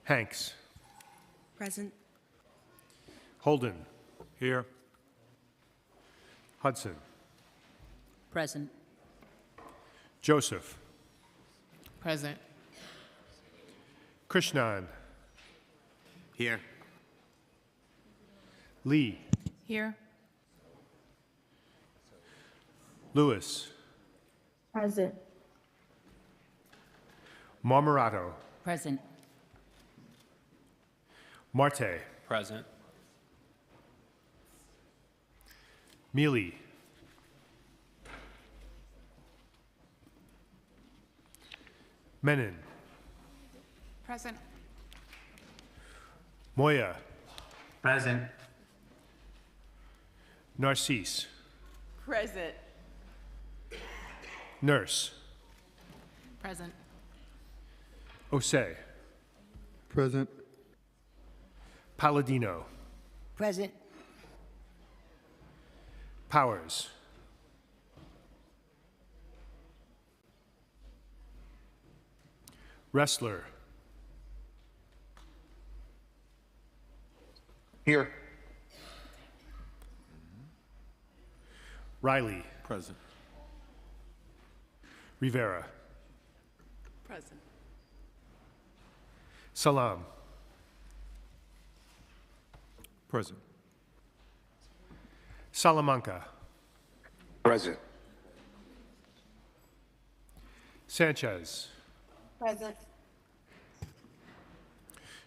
Hanks. Present. Holden. Here. Hudson. Present. Joseph. Present. Krishnan. Here. Lee. Here. Lewis. Present. Marmorato. Present. Marte. Present. Mealy. Menon. Present. Moya. Present. Narcisse. Present. Nurse. Present. Osei. Present. Palladino. Present. Powers. Wrestler. Here. Riley. Present. Rivera. Present. Salam. Present. Salamanca. Present. Sanchez. Present.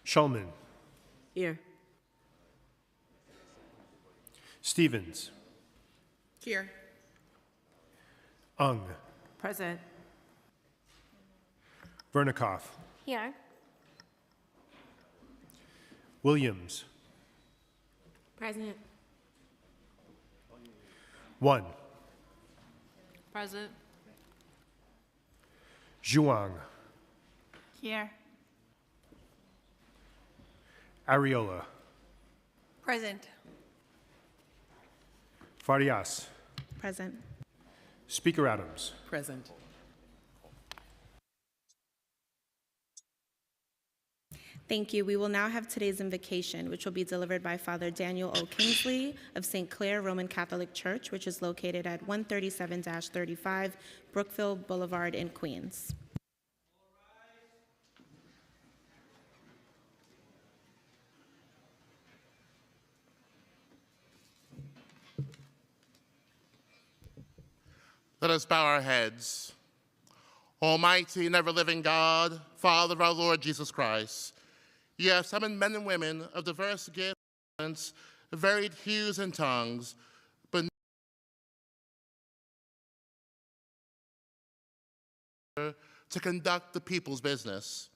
Shulman. Here. Stevens. Here. Ung. Present. Vernikoff. Here. Williams. Present. 1. Present. Zhuang. Here. Areola. Present. Farias. Present. Speaker Adams. Present. Thank you. We will now have today's invocation, which will be delivered by Father Daniel O. Kingsley of St. Clair Roman Catholic Church, which is located at 137-35 Brookville Boulevard in Queens. Let us bow our heads. Almighty and ever-living God, Father of our Lord Jesus Christ, you have summoned men and women of diverse gifts, varied hues and tongues, but to conduct the people's business.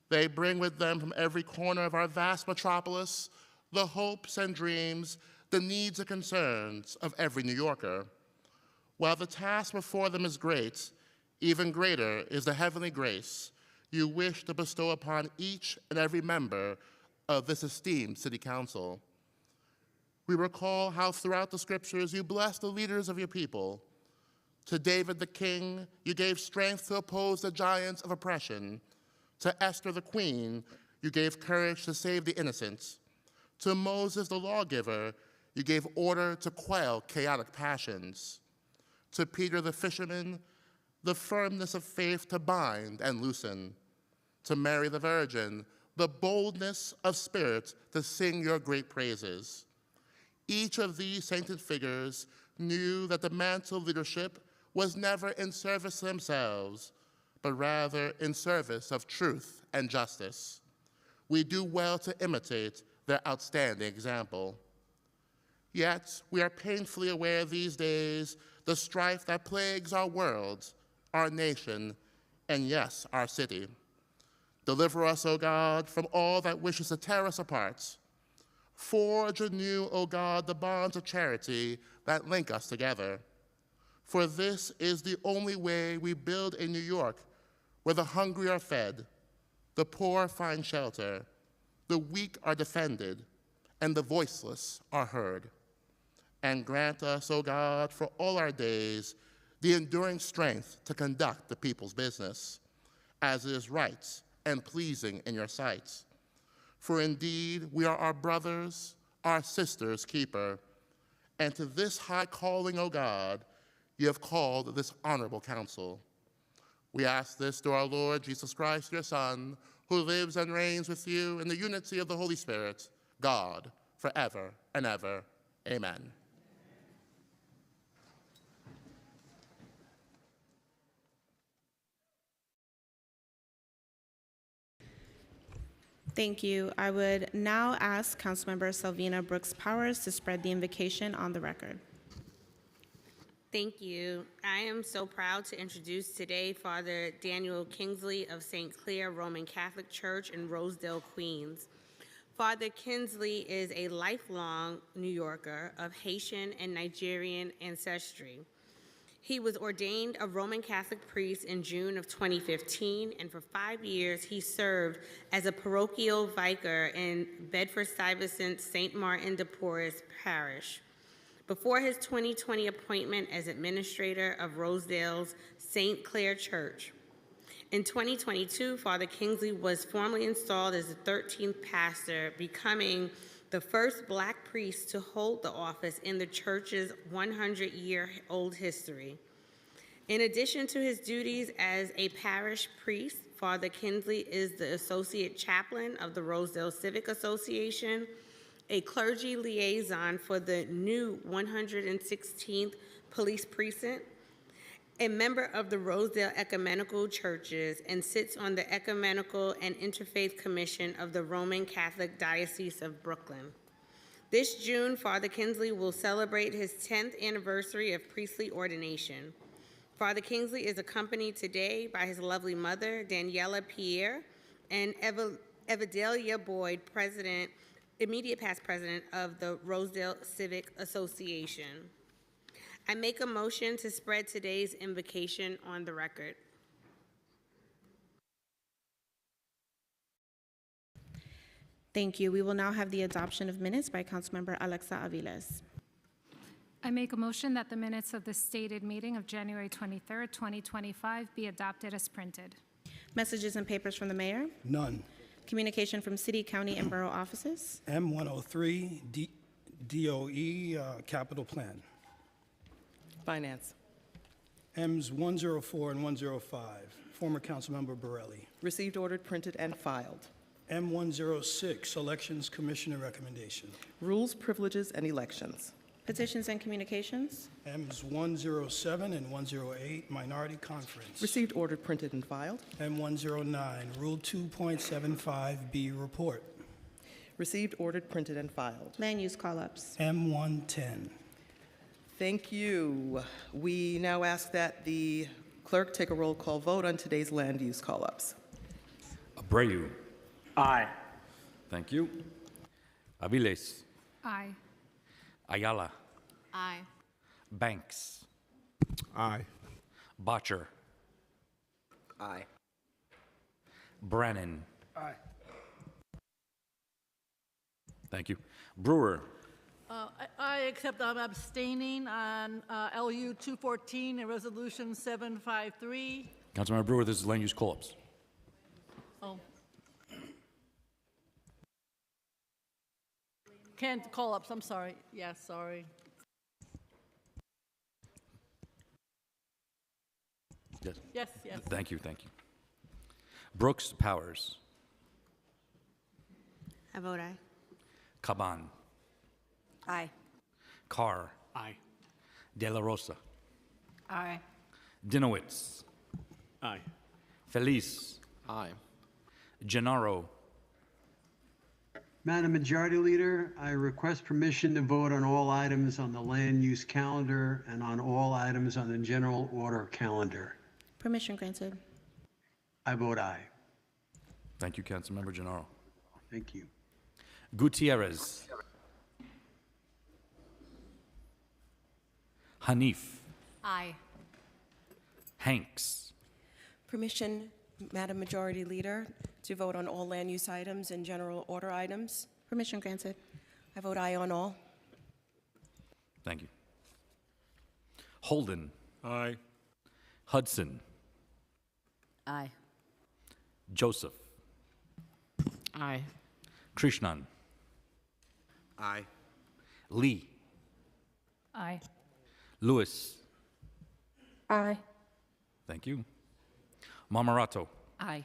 They bring with them from every corner of our vast metropolis the hopes and dreams, the needs and concerns of every New Yorker. While the task before them is great, even greater is the heavenly grace you wish to bestow upon each and every member of this esteemed City Council. We recall how throughout the scriptures you blessed the leaders of your people. To David the king, you gave strength to oppose the giants of oppression. To Esther the queen, you gave courage to save the innocent. To Moses the lawgiver, you gave order to quell chaotic passions. To Peter the fisherman, the firmness of faith to bind and loosen. To Mary the Virgin, the boldness of spirit to sing your great praises. Each of these sainted figures knew that the mantle of leadership was never in service to themselves, but rather in service of truth and justice. We do well to imitate their outstanding example. Yet, we are painfully aware these days the strife that plagues our world, our nation, and yes, our city. Deliver us, O God, from all that wishes to tear us apart. Forge anew, O God, the bonds of charity that link us together. For this is the only way we build a New York where the hungry are fed, the poor find shelter, the weak are defended, and the voiceless are heard. And grant us, O God, for all our days, the enduring strength to conduct the people's business, as it is right and pleasing in your sight. For indeed, we are our brothers, our sisters' keeper. And to this high calling, O God, you have called this honorable council. We ask this through our Lord Jesus Christ, your Son, who lives and reigns with you in the unity of the Holy Spirit, God, forever and ever. Amen. Thank you. I would now ask Councilmember Selvina Brooks Powers to spread the invocation on the record. Thank you. I am so proud to introduce today Father Daniel Kingsley of St. Clair Roman Catholic Church in Rosedale, Queens. Father Kingsley is a lifelong New Yorker of Haitian and Nigerian ancestry. He was ordained a Roman Catholic priest in June of 2015, and for 5 years he served as a parochial vicar in Bedford-Stuyvesant St. Martin de Porres Parish. Before his 2020 appointment as administrator of Rosedale's St. Clair Church. In 2022, Father Kingsley was formally installed as the 13th pastor, becoming the first Black priest to hold the office in the church's 100-year-old history. In addition to his duties as a parish priest, Father Kingsley is the associate chaplain of the Rosedale Civic Association, a clergy liaison for the new 116th Police Precinct, a member of the Rosedale Ecumenical Churches, and sits on the Ecumenical and Interfaith Commission of the Roman Catholic Diocese of Brooklyn. This June, Father Kingsley will celebrate his 10th anniversary of priestly ordination. Father Kingsley is accompanied today by his lovely mother, Daniela Pierre, and Evidelia Boyd, immediate past president of the Rosedale Civic Association. I make a motion to spread today's invocation on the record. Thank you. We will now have the adoption of minutes by Councilmember Alexa Aviles. I make a motion that the minutes of the stated meeting of January 23rd, 2025 be adopted as printed. Messages and papers from the mayor. None. Communication from city, county, and borough offices. M103, DOE, capital plan. Finance. Ms 104 and 105, former Councilmember Borelli. Received, ordered, printed, and filed. M106, elections commissioner recommendation. Rules, privileges, and elections. Petitions and communications. Ms 107 and 108, minority conference. Received, ordered, printed, and filed. M109, Rule 2.75B report. Received, ordered, printed, and filed. Land use call-ups. M110. Thank you. We now ask that the clerk take a roll call vote on today's land use call-ups. Abreu. Aye. Thank you. Aviles. Aye. Ayala. Aye. Banks. Aye. Botcher. Aye. Brannon. Aye. Thank you. Brewer. Except I'm abstaining on LU 214 and Resolution 753. Councilmember Brewer, this is land use call-ups. Oh. Can't call ups, I'm sorry. Yes, sorry. Yes. Yes, yes. Thank you. Brooks Powers. I vote aye. Caban. Aye. Carr. Aye. De La Rosa. Aye. Dinowitz. Aye. Feliz. Aye. Gennaro. Madam Majority Leader, I request permission to vote on all items on the land use calendar and on all items on the general order calendar. Permission granted. I vote aye. Thank you, Councilmember Gennaro. Thank you. Gutierrez. Hanif. Aye. Hanks. Permission, Madam Majority Leader, to vote on all land use items and general order items. Permission granted. I vote aye on all. Thank you. Holden. Aye. Hudson. Aye. Joseph. Aye. Krishnan. Aye. Lee. Aye. Lewis. Aye. Thank you. Marmarato. Aye.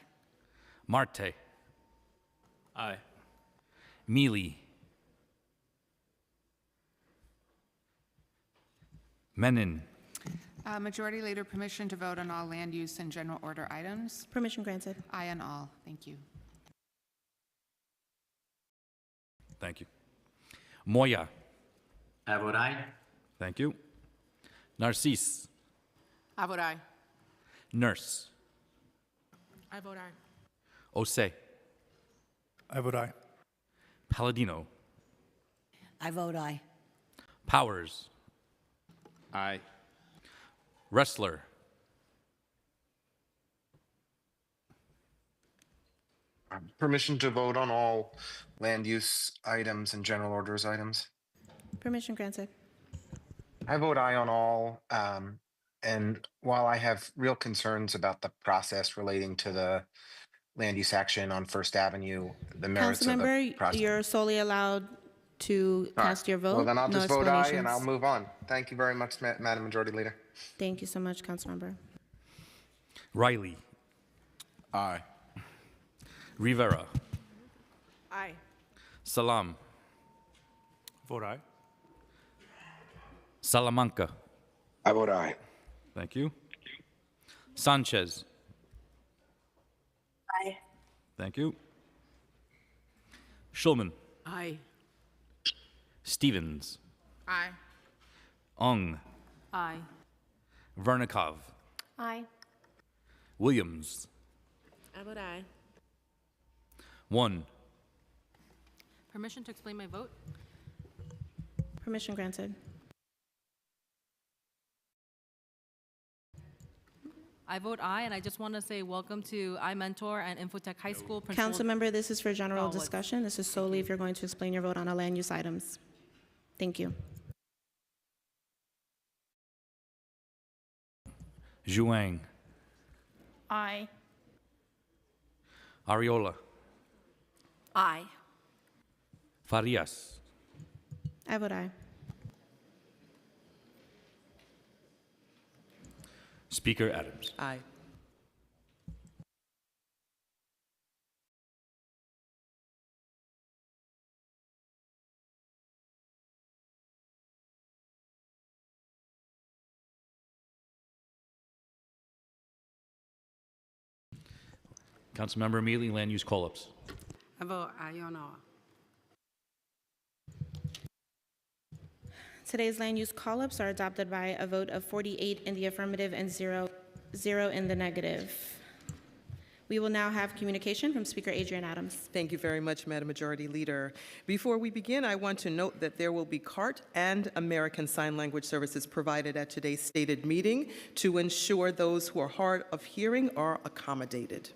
Marte. Aye. Mealy. Menon. Majority Leader, permission to vote on all land use and general order items? Permission granted. Aye on all. Thank you. Thank you. Moya. I vote aye. Thank you. Narcisse. I vote aye. Nurse. I vote aye. Osei. I vote aye. Palladino. I vote aye. Powers. Aye. Wrestler. Permission to vote on all land use items and general orders items. Permission granted. I vote aye on all. And while I have real concerns about the process relating to the land use action on First Avenue, the merits of the Councilmember, process. you're solely allowed to All right. cast your vote. Well, then I'll No just vote aye and explanations. I'll move on. Thank you very much, Madam Majority Leader. Thank you so much, Councilmember. Riley. Aye. Rivera. Aye. Salam. Vote aye. Salamanca. I vote aye. Thank you. Sanchez. Aye. Thank you. Schulman. Aye. Stevens. Aye. Ung. Aye. Vernikov. Aye. Williams. I vote aye. 1. Permission to explain my vote? Permission granted. I vote aye, and I just want to say welcome to iMentor and Infotech High School. Principal- Councilmember, this is for general Oh, let's- discussion. This is solely if you're going to explain your vote on our land use items. Thank you. Zhuang. Aye. Ariola. Aye. Farias. I vote aye. Speaker Adams. Aye. Councilmember Mealy, land use call-ups. I vote aye on all. Today's land use call-ups are adopted by a vote of 48 in the affirmative and 0 in the negative. We will now have communication from Speaker Adrian Adams. Thank you very much, Madam Majority Leader. Before we begin, I want to note that there will be CART and American Sign Language services provided at today's stated meeting to ensure those who are hard of hearing are accommodated.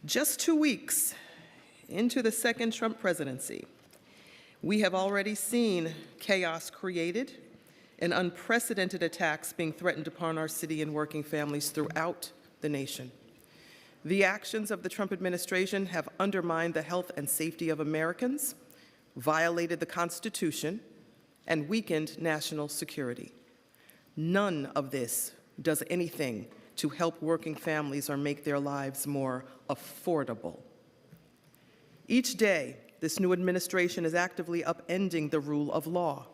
Just 2 weeks into the second Trump presidency, we have already seen chaos created and unprecedented attacks being threatened upon our city and working families throughout the nation. The actions of the Trump administration have undermined the health and safety of Americans, violated the Constitution, and weakened national security. None of this does anything to help working families or make their lives more affordable. Each day, this new administration is actively upending the rule of law,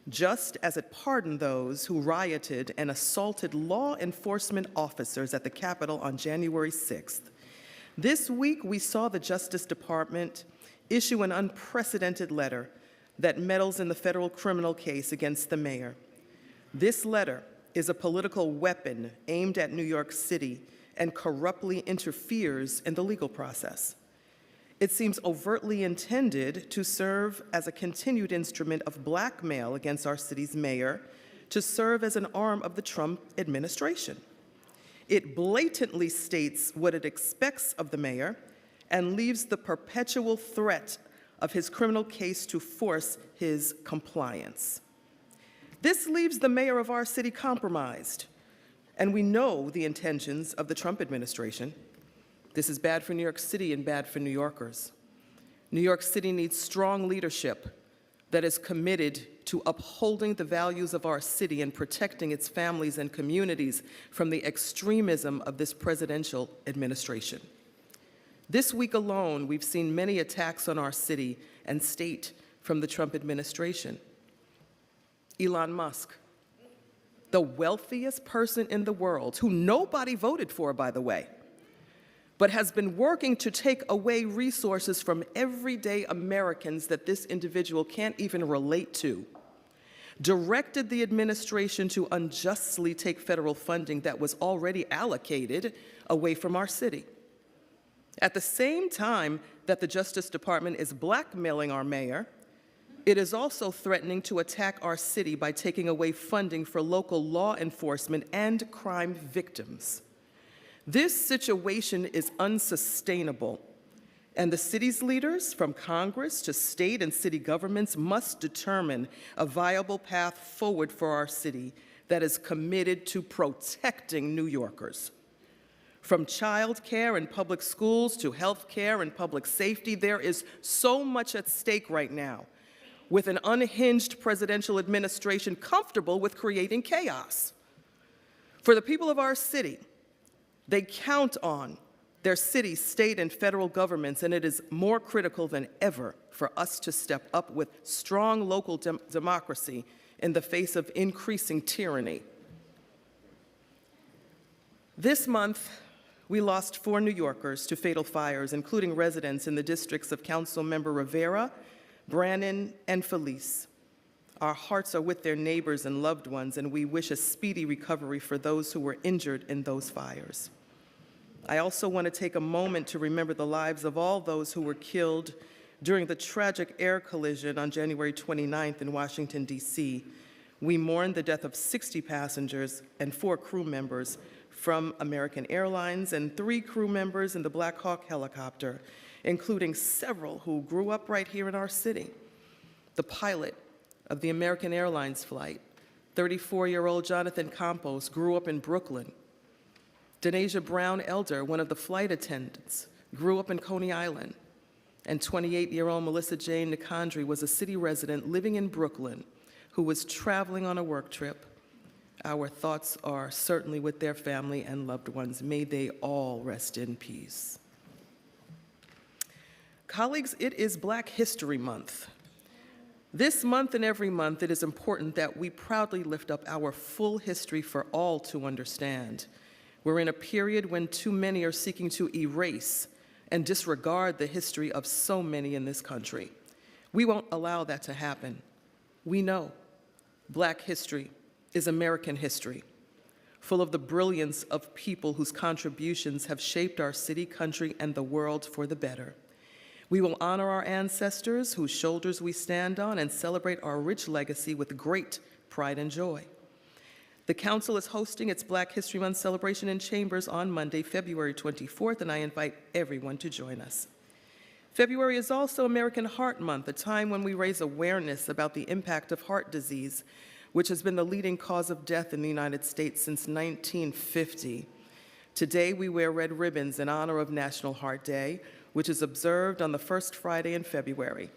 just as it pardoned those who rioted and assaulted law enforcement officers at the Capitol on January 6th. This week, we saw the Justice Department issue an unprecedented letter that meddles in the federal criminal case against the mayor. This letter is a political weapon aimed at New York City and corruptly interferes in the legal process. It seems overtly intended to serve as a continued instrument of blackmail against our city's mayor to serve as an arm of the Trump administration. It blatantly states what it expects of the mayor and leaves the perpetual threat of his criminal case to force his compliance. This leaves the mayor of our city compromised, and we know the intentions of the Trump administration. This is bad for New York City and bad for New Yorkers. New York City needs strong leadership that is committed to upholding the values of our city and protecting its families and communities from the extremism of this presidential administration. This week alone, we've seen many attacks on our city and state from the Trump administration. Elon Musk, the wealthiest person in the world, who nobody voted for, by the way, but has been working to take away resources from everyday Americans that this individual can't even relate to, directed the administration to unjustly take federal funding that was already allocated away from our city. At the same time that the Justice Department is blackmailing our mayor, it is also threatening to attack our city by taking away funding for local law enforcement and crime victims. This situation is unsustainable, and the city's leaders, from Congress to state and city governments, must determine a viable path forward for our city that is committed to protecting New Yorkers. From child care and public schools to health care and public safety, there is so much at stake right now, with an unhinged presidential administration comfortable with creating chaos. For the people of our city, they count on their city, state, and federal governments, and it is more critical than ever for us to step up with strong local democracy in the face of increasing tyranny. This month, we lost 4 New Yorkers to fatal fires, including residents in the districts of Councilmember Rivera, Brannan, and Felice. Our hearts are with their neighbors and loved ones, and we wish a speedy recovery for those who were injured in those fires. I also want to take a moment to remember the lives of all those who were killed during the tragic air collision on January 29th in Washington, D.C. We mourn the death of 60 passengers and 4 crew members from American Airlines and 3 crew members in the Black Hawk helicopter, including several who grew up right here in our city. The pilot of the American Airlines flight, 34-year-old Jonathan Campos, grew up in Brooklyn. Denasia Brown Elder, one of the flight attendants, grew up in Coney Island. And 28-year-old Melissa Jane Nicondre was a city resident living in Brooklyn who was traveling on a work trip. Our thoughts are certainly with their family and loved ones. May they all rest in peace. Colleagues, it is Black History Month. This month and every month, it is important that we proudly lift up our full history for all to understand. We're in a period when too many are seeking to erase and disregard the history of so many in this country. We won't allow that to happen. We know Black history is American history, full of the brilliance of people whose contributions have shaped our city, country, and the world for the better. We will honor our ancestors whose shoulders we stand on and celebrate our rich legacy with great pride and joy. The Council is hosting its Black History Month celebration in Chambers on Monday, February 24th, and I invite everyone to join us. February is also American Heart Month, a time when we raise awareness about the impact of heart disease, which has been the leading cause of death in the United States since 1950. Today, we wear red ribbons in honor of National Heart Day, which is observed on the first Friday in February.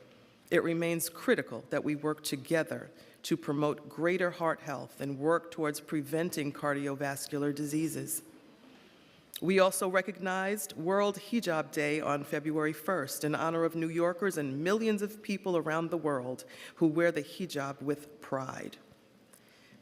It remains critical that we work together to promote greater heart health and work towards preventing cardiovascular diseases. We also recognized World Hijab Day on February 1st in honor of New Yorkers and millions of people around the world who wear the hijab with pride.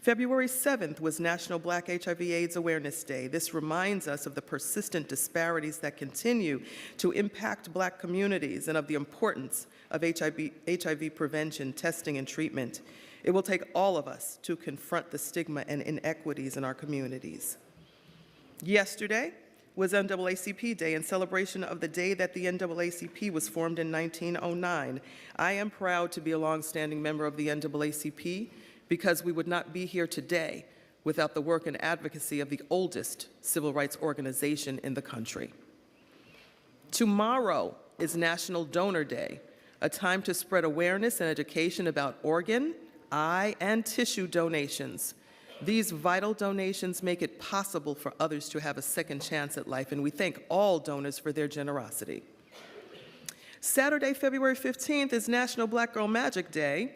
February 7th was National Black HIV/AIDS Awareness Day. This reminds us of the persistent disparities that continue to impact Black communities and of the importance of HIV prevention, testing, and treatment. It will take all of us to confront the stigma and inequities in our communities. Yesterday was NAACP Day in celebration of the day that the NAACP was formed in 1909. I am proud to be a longstanding member of the NAACP because we would not be here today without the work and advocacy of the oldest civil rights organization in the country. Tomorrow is National Donor Day, a time to spread awareness and education about organ, eye, and tissue donations. These vital donations make it possible for others to have a second chance at life, and we thank all donors for their generosity. Saturday, February 15th is National Black Girl Magic Day.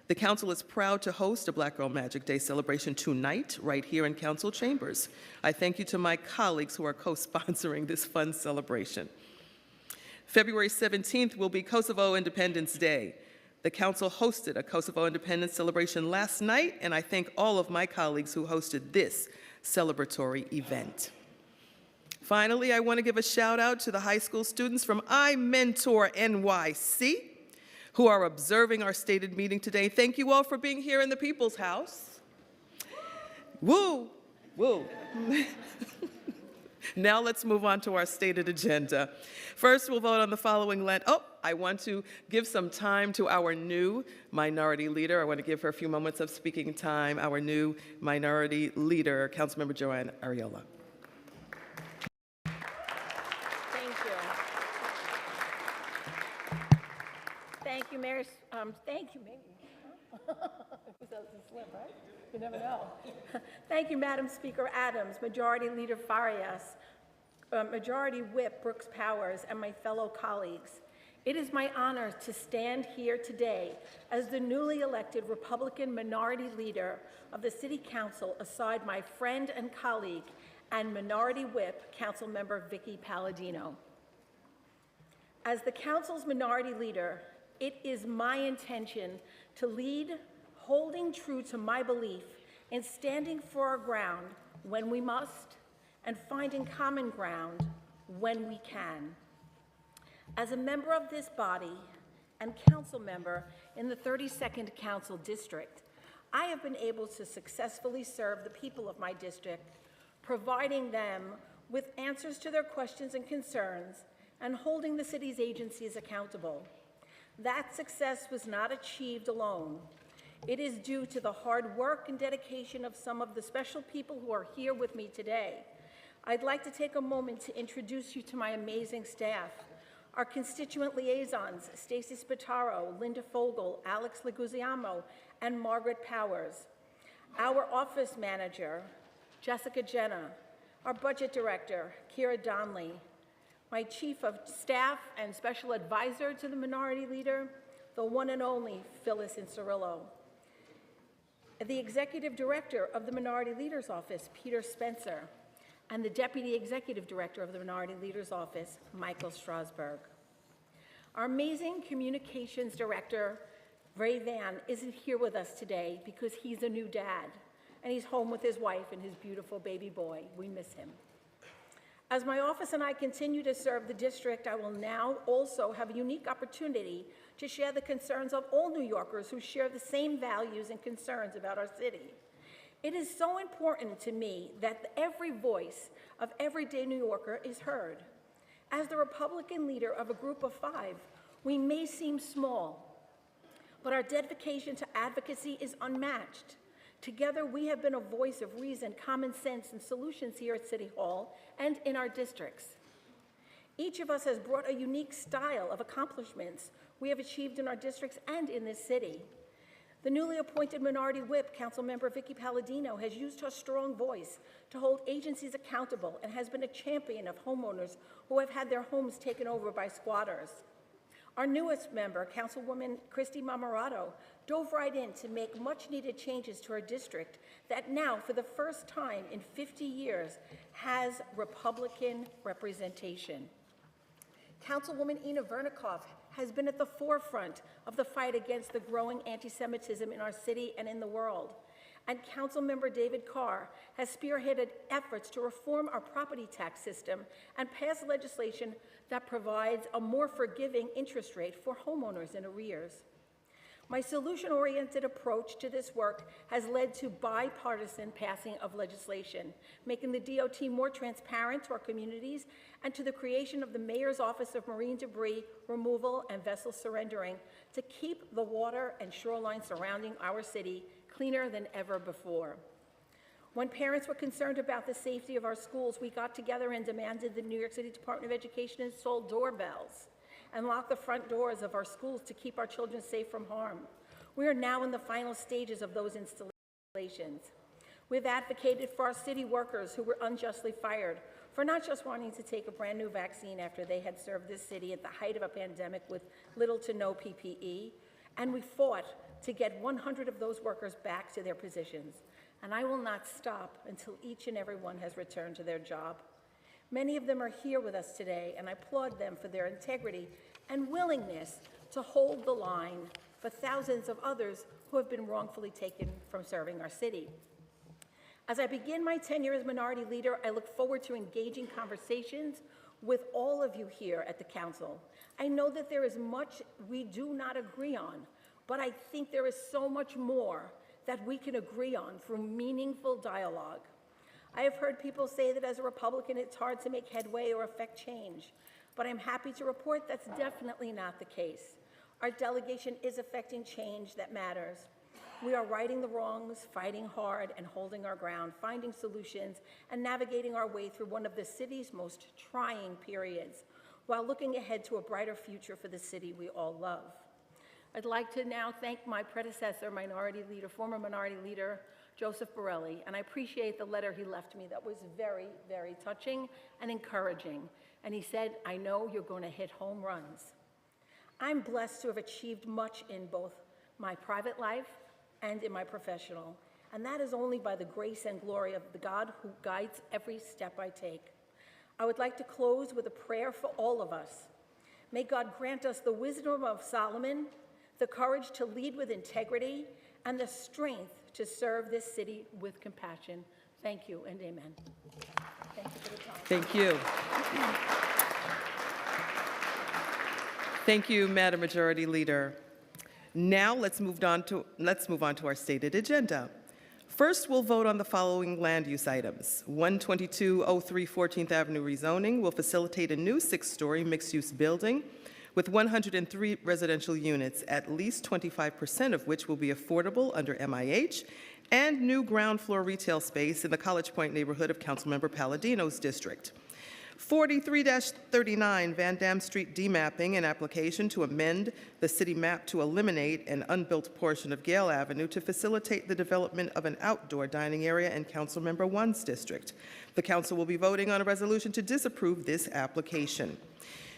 The council is proud to host a Black Girl Magic Day celebration tonight, right here in council chambers. I thank you to my colleagues who are co-sponsoring this fun celebration. February 17th will be Kosovo Independence Day. The council hosted a Kosovo Independence celebration last night, and I thank all of my colleagues who hosted this celebratory event. Finally, I want to give a shout out to the high school students from iMentor NYC who are observing our stated meeting today. Thank you all for being here in the People's House. Woo, woo. Now let's move on to our stated agenda. First, we'll vote on the following I want to give some time to our new minority leader. I want to give her a few moments of speaking time. Our new minority leader, Councilmember Joanne Ariola. Thank you, Mayor. Thank you, Mayor. Who's else is slim, right? You never know. Thank you, Madam Speaker Adams, Majority Leader Farias, Majority Whip Brooks Powers, and my fellow colleagues. It is my honor to stand here today as the newly elected Republican Minority Leader of the City Council aside my friend and colleague and Minority Whip, Councilmember Vicky Palladino. As the Council's Minority Leader, it is my intention to lead, holding true to my belief in standing for our ground when we must and finding common ground when we can. As a member of this body and council member in the 32nd Council District, I have been able to successfully serve the people of my district, providing them with answers to their questions and concerns and holding the city's agencies accountable. That success was not achieved alone. It is due to the hard work and dedication of some of the special people who are here with me today. I'd like to take a moment to introduce you to my amazing staff. Our constituent liaisons, Stacey Spataro, Linda Fogel, Alex Leguizamo, and Margaret Powers. Our office manager, Jessica Jenna. Our budget director, Kira Donnelly. My chief of staff and special advisor to the minority leader, the one and only Phyllis Incerillo. The executive director of the minority leader's office, Peter Spencer, and the deputy executive director of the minority leader's office, Michael Strasberg. Our amazing communications director, Ray Van, isn't here with us today because he's a new dad, and he's home with his wife and his beautiful baby boy. We miss him. As my office and I continue to serve the district, I will now also have a unique opportunity to share the concerns of all New Yorkers who share the same values and concerns about our city. It is so important to me that every voice of everyday New Yorker is heard. As the Republican leader of a group of 5, we may seem small, but our dedication to advocacy is unmatched. Together, we have been a voice of reason, common sense, and solutions here at City Hall and in our districts. Each of us has brought a unique style of accomplishments we have achieved in our districts and in this city. The newly appointed Minority Whip, Councilmember Vicky Palladino, has used her strong voice to hold agencies accountable and has been a champion of homeowners who have had their homes taken over by squatters. Our newest member, Councilwoman Christy Marmorato, dove right in to make much-needed changes to our district that now, for the first time in 50 years, has Republican representation. Councilwoman Ina Vernikoff has been at the forefront of the fight against the growing anti-Semitism in our city and in the world. And Councilmember David Carr has spearheaded efforts to reform our property tax system and pass legislation that provides a more forgiving interest rate for homeowners in arrears. My solution-oriented approach to this work has led to bipartisan passing of legislation, making the DOT more transparent to our communities and to the creation of the Mayor's Office of Marine Debris Removal and Vessel Surrendering to keep the water and shoreline surrounding our city cleaner than ever before. When parents were concerned about the safety of our schools, we got together and demanded the New York City Department of Education install doorbells and lock the front doors of our schools to keep our children safe from harm. We are now in the final stages of those installations. We've advocated for our city workers who were unjustly fired, for not just wanting to take a brand-new vaccine after they had served this city at the height of a pandemic with little to no PPE, and we fought to get 100 of those workers back to their positions. And I will not stop until each and every one has returned to their job. Many of them are here with us today, and I applaud them for their integrity and willingness to hold the line for thousands of others who have been wrongfully taken from serving our city. As I begin my tenure as Minority Leader, I look forward to engaging conversations with all of you here at the Council. I know that there is much we do not agree on, but I think there is so much more that we can agree on through meaningful dialogue. I have heard people say that as a Republican, it's hard to make headway or affect change, but I'm happy to report that's definitely not the case. Our delegation is affecting change that matters. We are righting the wrongs, fighting hard, and holding our ground, finding solutions, and navigating our way through one of the city's most trying periods, while looking ahead to a brighter future for the city we all love. I'd like to now thank my predecessor, former Minority Leader, Joseph Borelli, and I appreciate the letter he left me that was very, very touching and encouraging. And he said, "I know you're going to hit home runs." I'm blessed to have achieved much in both my private life and in my professional, and that is only by the grace and glory of the God who guides every step I take. I would like to close with a prayer for all of us. May God grant us the wisdom of Solomon, the courage to lead with integrity, and the strength to serve this city with compassion. Thank you and amen. Thank you for the time. Thank you. Thank you, Madam Majority Leader. Now let's move on to our stated agenda. First, we'll vote on the following land use items. 12203 14th Avenue rezoning will facilitate a new 6-story mixed-use building with 103 residential units, at least 25% of which will be affordable under MIH, and new ground floor retail space in the College Point neighborhood of Councilmember Palladino's district. 43-39 Van Dam Street demapping, an application to amend the city map to eliminate an unbuilt portion of Gale Avenue to facilitate the development of an outdoor dining area in Councilmember One's district. The council will be voting on a resolution to disapprove this application.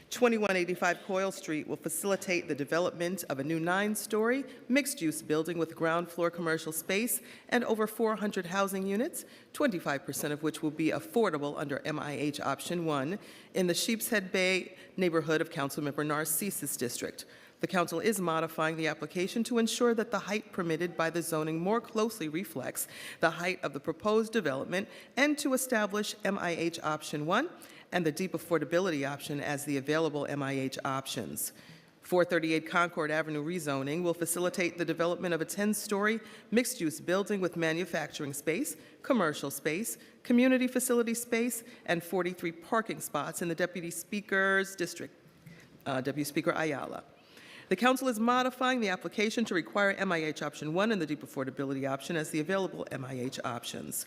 2185 Coyle Street will facilitate the development of a new 9-story mixed-use building with ground floor commercial space and over 400 housing units, 25% of which will be affordable under MIH Option 1 in the Sheepshead Bay neighborhood of Councilmember Narcisse's district. The council is modifying the application to ensure that the height permitted by the zoning more closely reflects the height of the proposed development and to establish MIH Option 1 and the deep affordability option as the available MIH options. 438 Concord Avenue rezoning will facilitate the development of a 10-story mixed-use building with manufacturing space, commercial space, community facility space, and 43 parking spots in the Deputy Speaker's district, Deputy Speaker Ayala. The council is modifying the application to require MIH Option 1 and the deep affordability option as the available MIH options.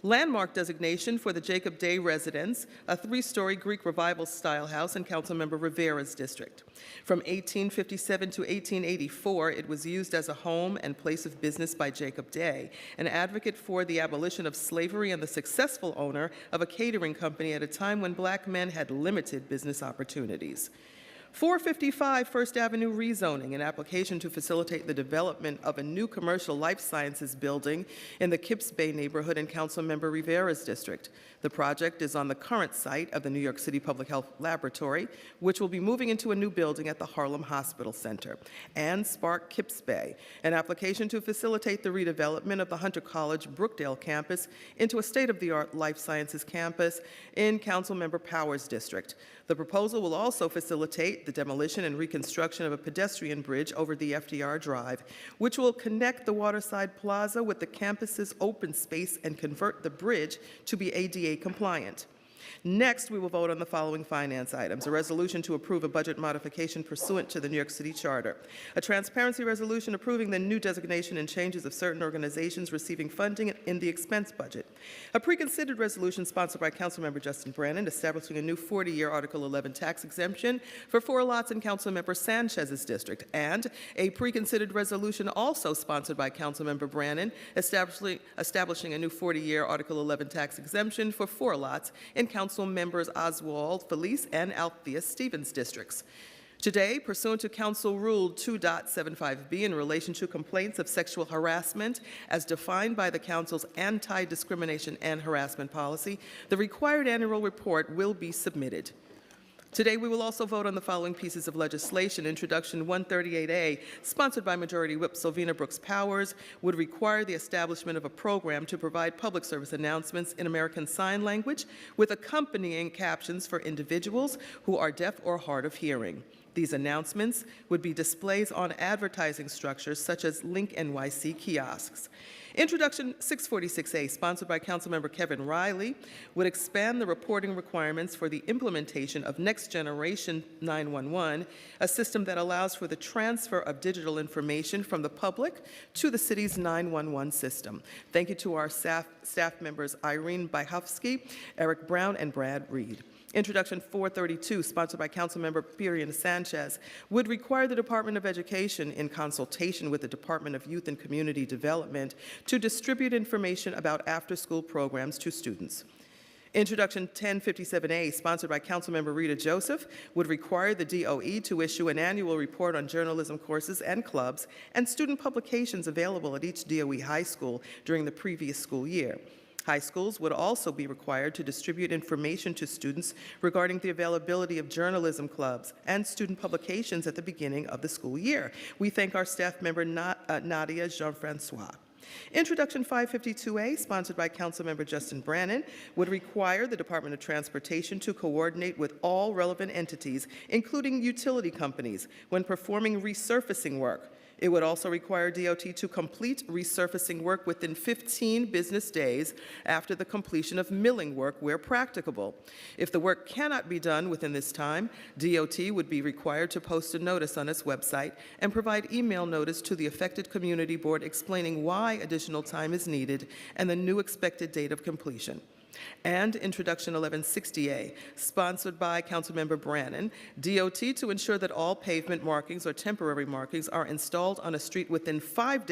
Landmark designation for the Jacob Day residence, a 3-story Greek Revival style house in Councilmember Rivera's district. From 1857 to 1884, it was used as a home and place of business by Jacob Day, an advocate for the abolition of slavery and the successful owner of a catering company at a time when Black men had limited business opportunities. 455 First Avenue rezoning, an application to facilitate the development of a new commercial life sciences building in the Kips Bay neighborhood in Councilmember Rivera's district. The project is on the current site of the New York City Public Health Laboratory, which will be moving into a new building at the Harlem Hospital Center. And Spark Kips Bay, an application to facilitate the redevelopment of the Hunter College Brookdale campus into a state-of-the-art life sciences campus in Councilmember Powers' district. The proposal will also facilitate the demolition and reconstruction of a pedestrian bridge over the FDR Drive, which will connect the Waterside Plaza with the campus's open space and convert the bridge to be ADA compliant. Next, we will vote on the following finance items. A resolution to approve a budget modification pursuant to the New York City Charter. A transparency resolution approving the new designation and changes of certain organizations receiving funding in the expense budget. A preconsidered resolution sponsored by Councilmember Justin Brannan establishing a new 40-year Article 11 tax exemption for 4 lots in Councilmember Sanchez's district. And a preconsidered resolution also sponsored by Councilmember Brannan establishing a new 40-year Article 11 tax exemption for 4 lots in Council Members Oswald Felice and Althea Stevens districts. Today, pursuant to Council Rule 2.75b in relation to complaints of sexual harassment as defined by the Council's anti-discrimination and harassment policy, the required annual report will be submitted. Today, we will also vote on the following pieces of legislation. Introduction 138A, sponsored by Majority Whip Sylvina Brooks Powers, would require the establishment of a program to provide public service announcements in American Sign Language with accompanying captions for individuals who are deaf or hard of hearing. These announcements would be displays on advertising structures such as Link NYC kiosks. Introduction 646A, sponsored by Councilmember Kevin Riley, would expand the reporting requirements for the implementation of Next Generation 911, a system that allows for the transfer of digital information from the public to the city's 911 system. Thank you to our staff members Irene Byhovsky, Eric Brown, and Brad Reed. Introduction 432, sponsored by Councilmember Pirian Sanchez, would require the Department of Education, in consultation with the Department of Youth and Community Development, to distribute information about after-school programs to students. Introduction 1057A, sponsored by Councilmember Rita Joseph, would require the DOE to issue an annual report on journalism courses and clubs and student publications available at each DOE high school during the previous school year. High schools would also be required to distribute information to students regarding the availability of journalism clubs and student publications at the beginning of the school year. We thank our staff member Nadia Jean-Francois. Introduction 552A, sponsored by Councilmember Justin Brannan, would require the Department of Transportation to coordinate with all relevant entities, including utility companies, when performing resurfacing work. It would also require DOT to complete resurfacing work within 15 business days after the completion of milling work where practicable. If the work cannot be done within this time, DOT would be required to post a notice on its website and provide email notice to the affected community board explaining why additional time is needed and the new expected date of completion. And Introduction 1160A, sponsored by Councilmember Brannan, DOT to ensure that all pavement markings or temporary markings are installed on a street within 5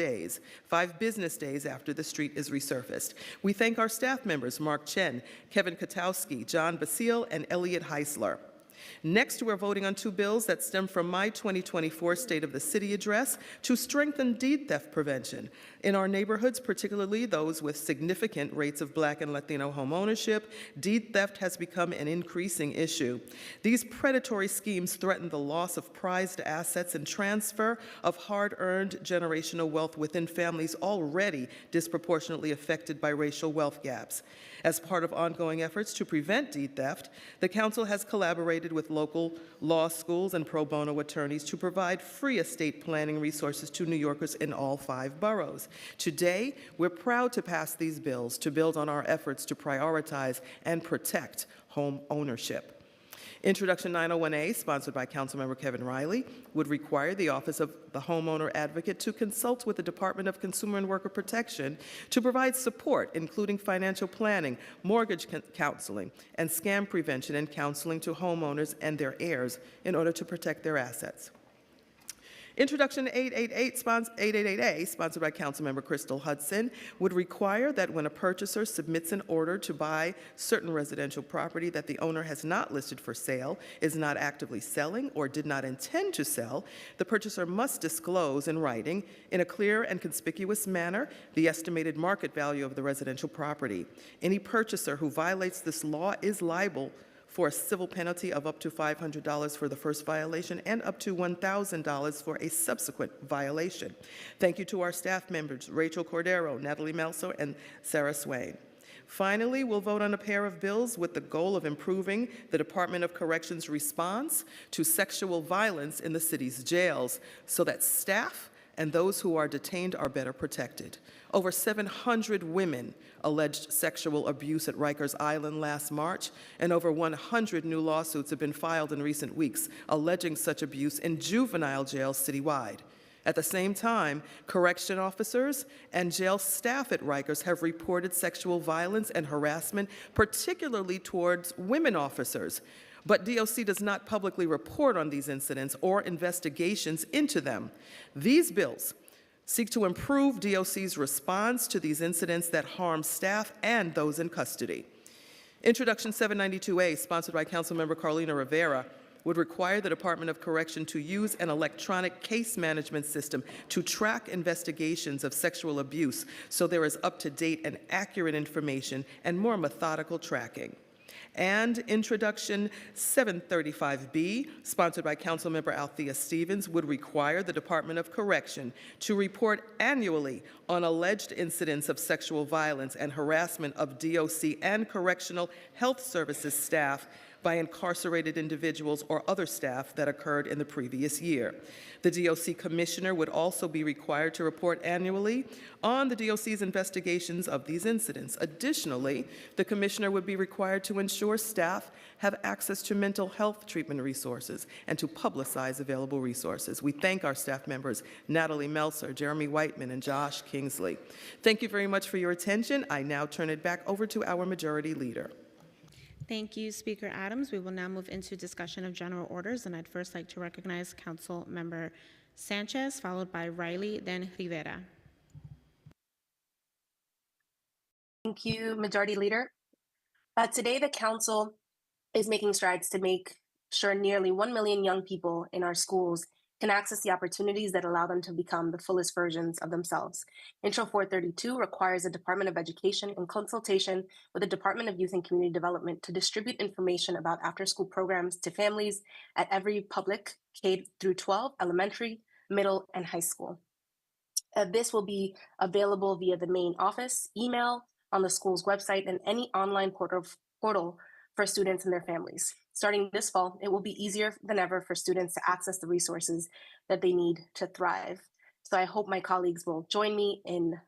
business days after the street is resurfaced. We thank our staff members, Mark Chen, Kevin Katowski, John Basile, and Elliot Heisler. Next, we're voting on two bills that stem from my 2024 State of the City address to strengthen deed theft prevention. In our neighborhoods, particularly those with significant rates of Black and Latino home ownership, deed theft has become an increasing issue. These predatory schemes threaten the loss of prized assets and transfer of hard-earned generational wealth within families already disproportionately affected by racial wealth gaps. As part of ongoing efforts to prevent deed theft, the Council has collaborated with local law schools and pro bono attorneys to provide free estate planning resources to New Yorkers in all 5 boroughs. Today, we're proud to pass these bills to build on our efforts to prioritize and protect home ownership. Introduction 901A, sponsored by Councilmember Kevin Riley, would require the Office of the Homeowner Advocate to consult with the Department of Consumer and Worker Protection to provide support, including financial planning, mortgage counseling, and scam prevention and counseling to homeowners and their heirs in order to protect their assets. Introduction 888A, sponsored by Councilmember Crystal Hudson, would require that when a purchaser submits an order to buy certain residential property that the owner has not listed for sale, is not actively selling, or did not intend to sell, the purchaser must disclose in writing, in a clear and conspicuous manner, the estimated market value of the residential property. Any purchaser who violates this law is liable for a civil penalty of up to $500 for the first violation and up to $1,000 for a subsequent violation. Thank you to our staff members, Rachel Cordero, Natalie Melso, and Sarah Swain. Finally, we'll vote on a pair of bills with the goal of improving the Department of Corrections' response to sexual violence in the city's jails so that staff and those who are detained are better protected. Over 700 women alleged sexual abuse at Rikers Island last March, and over 100 new lawsuits have been filed in recent weeks alleging such abuse in juvenile jails citywide. At the same time, correction officers and jail staff at Rikers have reported sexual violence and harassment, particularly towards women officers. But DOC does not publicly report on these incidents or investigations into them. These bills seek to improve DOC's response to these incidents that harm staff and those in custody. Introduction 792A, sponsored by Councilmember Carlina Rivera, would require the Department of Correction to use an electronic case management system to track investigations of sexual abuse so there is up-to-date and accurate information and more methodical tracking. And Introduction 735B, sponsored by Councilmember Althea Stevens, would require the Department of Correction to report annually on alleged incidents of sexual violence and harassment of DOC and Correctional Health Services staff by incarcerated individuals or other staff that occurred in the previous year. The DOC Commissioner would also be required to report annually on the DOC's investigations of these incidents. Additionally, the Commissioner would be required to ensure staff have access to mental health treatment resources and to publicize available resources. We thank our staff members, Natalie Melser, Jeremy Whiteman, and Josh Kingsley. Thank you very much for your attention. I now turn it back over to our Majority Leader. Thank you, Speaker Adams. We will now move into discussion of general orders, and I'd first like to recognize Council Member Sanchez, followed by Riley, then Rivera. Thank you, Majority Leader. Today, the Council is making strides to make sure nearly 1 million young people in our schools can access the opportunities that allow them to become the fullest versions of themselves. Intro 432 requires the Department of Education, in consultation with the Department of Youth and Community Development, to distribute information about after-school programs to families at every public K through 12, elementary, middle, and high school. This will be available via the main office, email, on the school's website, and any online portal for students and their families. Starting this fall, it will be easier than ever for students to access the resources that they need to thrive. So I hope my colleagues will join me in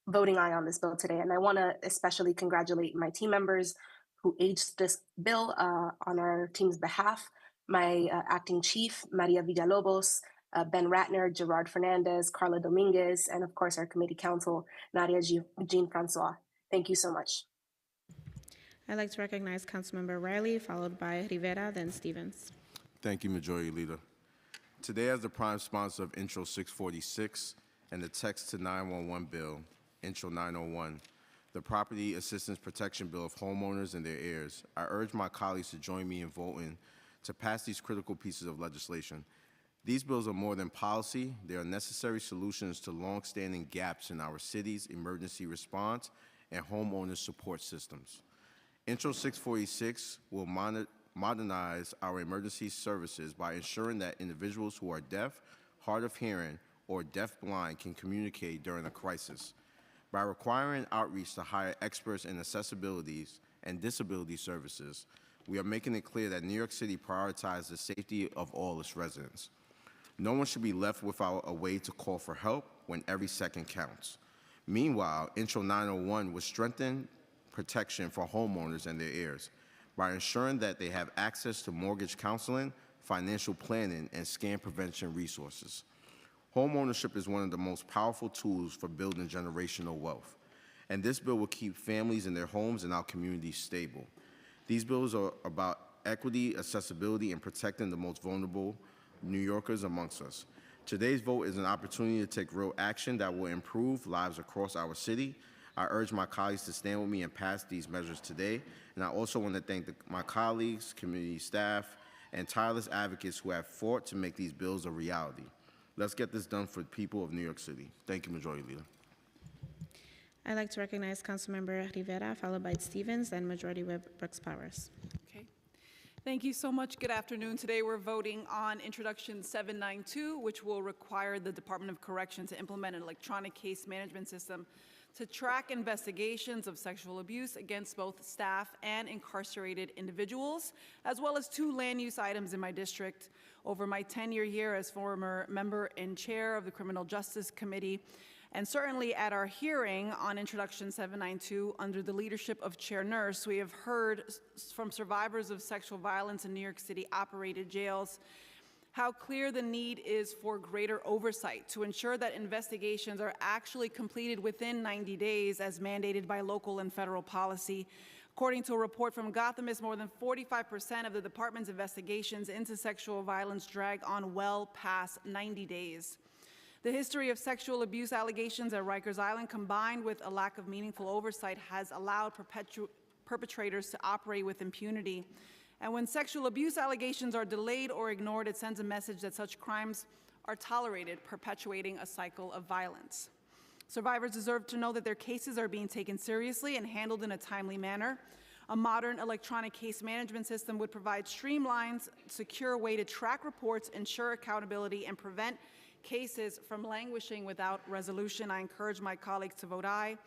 voting aye on this bill today. And I want to especially congratulate my team members who aged this bill on our team's behalf, my acting chief, Maria Villalobos, Ben Ratner, Gerard Fernandez, Carla Dominguez, and of course our committee counsel, Nadia Jean-Francois. Thank you so much. I'd like to recognize Councilmember Riley, followed by Rivera, then Stevens. Thank you, Majority Leader. Today, as the prime sponsor of Intro 646 and the Text to 911 bill, Intro 901, the Property Assistance Protection Bill of homeowners and their heirs, I urge my colleagues to join me in voting to pass these critical pieces of legislation. These bills are more than policy. They are necessary solutions to long-standing gaps in our city's emergency response and homeowner support systems. Intro 646 will modernize our emergency services by ensuring that individuals who are deaf, hard of hearing, or deaf-blind can communicate during a crisis. By requiring outreach to hire experts in accessibilities and disability services, we are making it clear that New York City prioritizes the safety of all its residents. No one should be left without a way to call for help when every second counts. Meanwhile, Intro 901 will strengthen protection for homeowners and their heirs by ensuring that they have access to mortgage counseling, financial planning, and scam prevention resources. Homeownership is one of the most powerful tools for building generational wealth, and this bill will keep families in their homes and our communities stable. These bills are about equity, accessibility, and protecting the most vulnerable New Yorkers amongst us. Today's vote is an opportunity to take real action that will improve lives across our city. I urge my colleagues to stand with me and pass these measures today. And I also want to thank my colleagues, community staff, and tireless advocates who have fought to make these bills a reality. Let's get this done for the people of New York City. Thank you, Majority Leader. I'd like to recognize Councilmember Rivera, followed by Stevens, then Majority Whip Brooks Powers. Okay. Thank you so much. Good afternoon. Today we're voting on Introduction 792, which will require the Department of Correction to implement an electronic case management system to track investigations of sexual abuse against both staff and incarcerated individuals, as well as 2 land use items in my district. Over my tenure here as former member and chair of the Criminal Justice Committee, and certainly at our hearing on Introduction 792 under the leadership of Chair Nurse, we have heard from survivors of sexual violence in New York City operated jails how clear the need is for greater oversight to ensure that investigations are actually completed within 90 days as mandated by local and federal policy. According to a report from Gothamist, more than 45% of the department's investigations into sexual violence drag on well past 90 days. The history of sexual abuse allegations at Rikers Island, combined with a lack of meaningful oversight, has allowed perpetrators to operate with impunity. And when sexual abuse allegations are delayed or ignored, it sends a message that such crimes are tolerated, perpetuating a cycle of violence. Survivors deserve to know that their cases are being taken seriously and handled in a timely manner. A modern electronic case management system would provide streamlined, secure way to track reports, ensure accountability, and prevent cases from languishing without resolution. I encourage my colleagues to vote aye.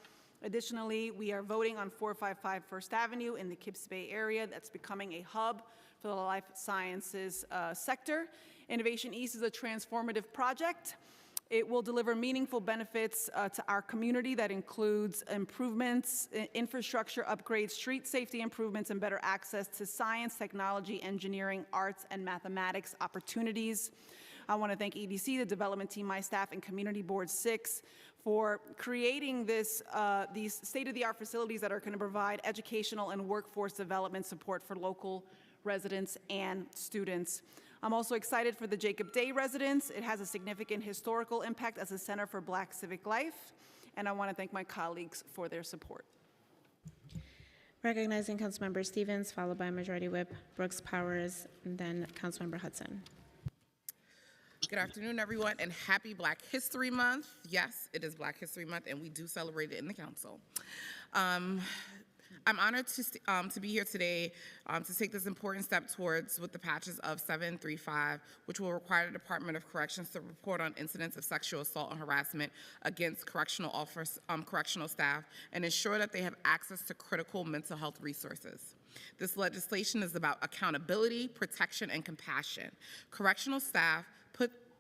Additionally, we are voting on 455 First Avenue in the Kips Bay area. That's becoming a hub for the life sciences sector. Innovation East is a transformative project. It will deliver meaningful benefits to our community that includes improvements, infrastructure upgrades, street safety improvements, and better access to science, technology, engineering, arts, and mathematics opportunities. I want to thank EDC, the development team, my staff, and Community Board 6 for creating these state-of-the-art facilities that are going to provide educational and workforce development support for local residents and students. I'm also excited for the Jacob Day residents. It has a significant historical impact as a center for Black civic life, and I want to thank my colleagues for their support. Recognizing Councilmember Stevens, followed by Majority Whip Brooks Powers, and then Councilmember Hudson. Good afternoon, everyone, and happy Black History Month. Yes, it is Black History Month, and we do celebrate it in the council. I'm honored to be here today to take this important step towards with the patches of 735, which will require the Department of Corrections to report on incidents of sexual assault and harassment against correctional staff and ensure that they have access to critical mental health resources. This legislation is about accountability, protection, and compassion. Correctional staff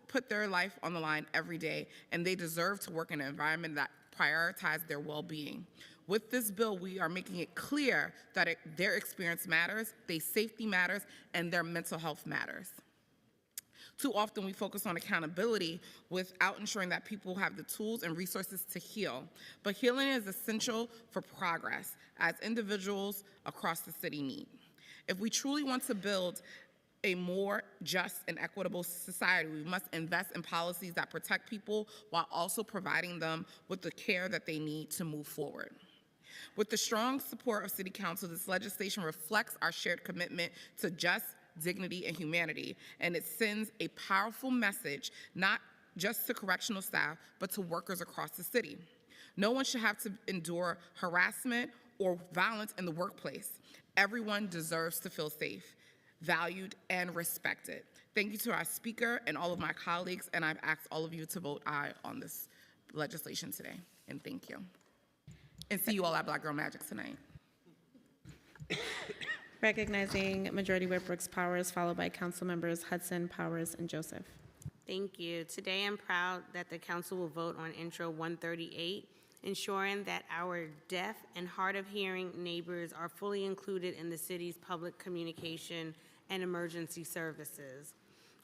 put their life on the line every day, and they deserve to work in an environment that prioritizes their well-being. With this bill, we are making it clear that their experience matters, their safety matters, and their mental health matters. Too often we focus on accountability without ensuring that people have the tools and resources to heal. But healing is essential for progress, as individuals across the city need. If we truly want to build a more just and equitable society, we must invest in policies that protect people while also providing them with the care that they need to move forward. With the strong support of City Council, this legislation reflects our shared commitment to just dignity and humanity, and it sends a powerful message not just to correctional staff, but to workers across the city. No one should have to endure harassment or violence in the workplace. Everyone deserves to feel safe, valued, and respected. Thank you to our speaker and all of my colleagues, and I've asked all of you to vote aye on this legislation today, and thank you. And see you all at Black Girl Magic tonight. Recognizing Majority Whip Brooks Powers, followed by Council Members Hudson, Powers, and Joseph. Thank you. Today I'm proud that the council will vote on Intro 138, ensuring that our deaf and hard of hearing neighbors are fully included in the city's public communication and emergency services.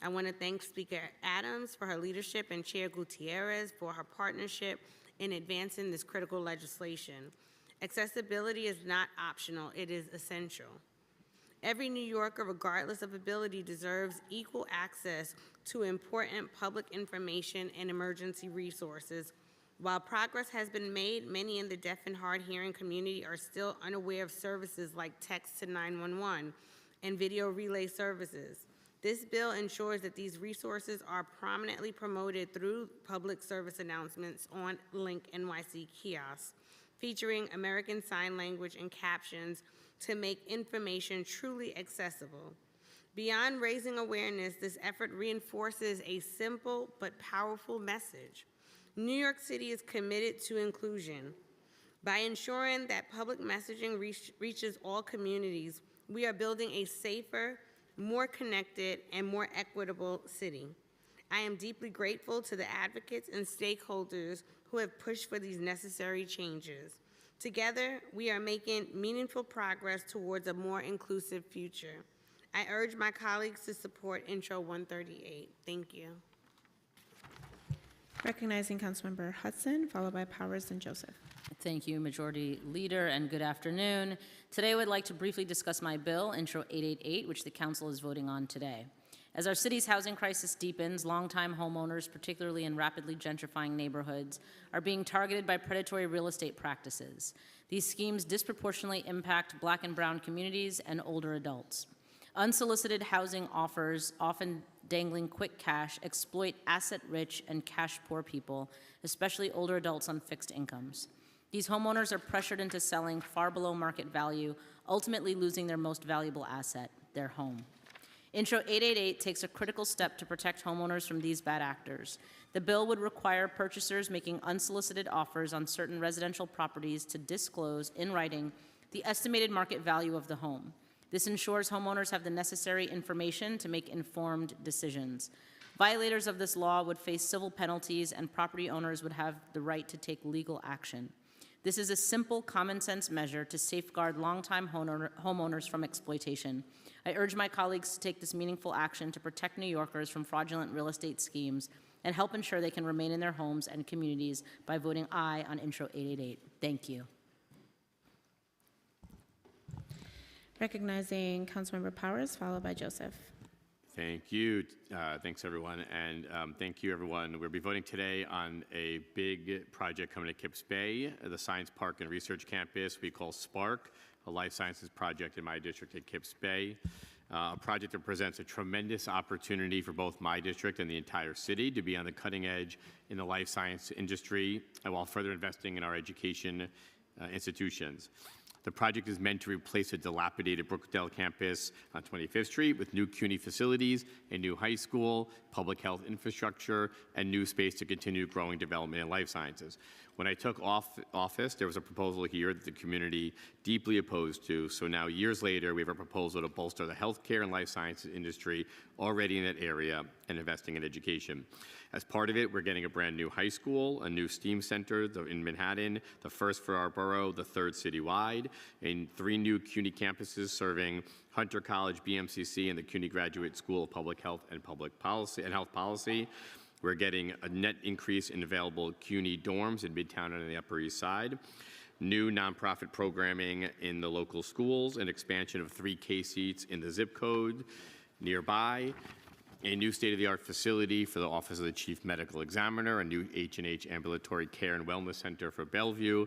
I want to thank Speaker Adams for her leadership and Chair Gutierrez for her partnership in advancing this critical legislation. Accessibility is not optional, it is essential. Every New Yorker, regardless of ability, deserves equal access to important public information and emergency resources. While progress has been made, many in the deaf and hard-hearing community are still unaware of services like text to 911 and video relay services. This bill ensures that these resources are prominently promoted through public service announcements on Link NYC kiosks, featuring American Sign Language and captions to make information truly accessible. Beyond raising awareness, this effort reinforces a simple but powerful message. New York City is committed to inclusion. By ensuring that public messaging reaches all communities, we are building a safer, more connected, and more equitable city. I am deeply grateful to the advocates and stakeholders who have pushed for these necessary changes. Together, we are making meaningful progress towards a more inclusive future. I urge my colleagues to support Intro 138. Thank you. Recognizing Councilmember Hudson, followed by Powers and Joseph. Thank you, Majority Leader, and good afternoon. Today I would like to briefly discuss my bill, Intro 888, which the Council is voting on today. As our city's housing crisis deepens, longtime homeowners, particularly in rapidly gentrifying neighborhoods, are being targeted by predatory real estate practices. These schemes disproportionately impact Black and brown communities and older adults. Unsolicited housing offers, often dangling quick cash, exploit asset-rich and cash-poor people, especially older adults on fixed incomes. These homeowners are pressured into selling far below market value, ultimately losing their most valuable asset, their home. Intro 888 takes a critical step to protect homeowners from these bad actors. The bill would require purchasers making unsolicited offers on certain residential properties to disclose in writing the estimated market value of the home. This ensures homeowners have the necessary information to make informed decisions. Violators of this law would face civil penalties, and property owners would have the right to take legal action. This is a simple, common-sense measure to safeguard longtime homeowners from exploitation. I urge my colleagues to take this meaningful action to protect New Yorkers from fraudulent real estate schemes and help ensure they can remain in their homes and communities by voting aye on Intro 888. Thank you. Recognizing Councilmember Powers, followed by Joseph. Thank you. Thanks, everyone. And thank you, everyone. We'll be voting today on a big project coming to Kips Bay, the Science Park and Research Campus we call SPARK, a life sciences project in my district at Kips Bay. A project that presents a tremendous opportunity for both my district and the entire city to be on the cutting edge in the life science industry, and while further investing in our education institutions. The project is meant to replace a dilapidated Brookdale campus on 25th Street with new CUNY facilities, a new high school, public health infrastructure, and new space to continue growing development in life sciences. When I took office, there was a proposal here that the community deeply opposed to. So now, years later, we have a proposal to bolster the healthcare and life sciences industry already in that area and investing in education. As part of it, we're getting a brand new high school, a new STEAM center in Manhattan, the first for our borough, the third citywide, and 3 new CUNY campuses serving Hunter College, BMCC, and the CUNY Graduate School of Public Health and Health Policy. We're getting a net increase in available CUNY dorms in Midtown and on the Upper East Side, new nonprofit programming in the local schools, an expansion of 3 K seats in the zip code nearby, a new state-of-the-art facility for the Office of the Chief Medical Examiner, a new H&H Ambulatory Care and Wellness Center for Bellevue,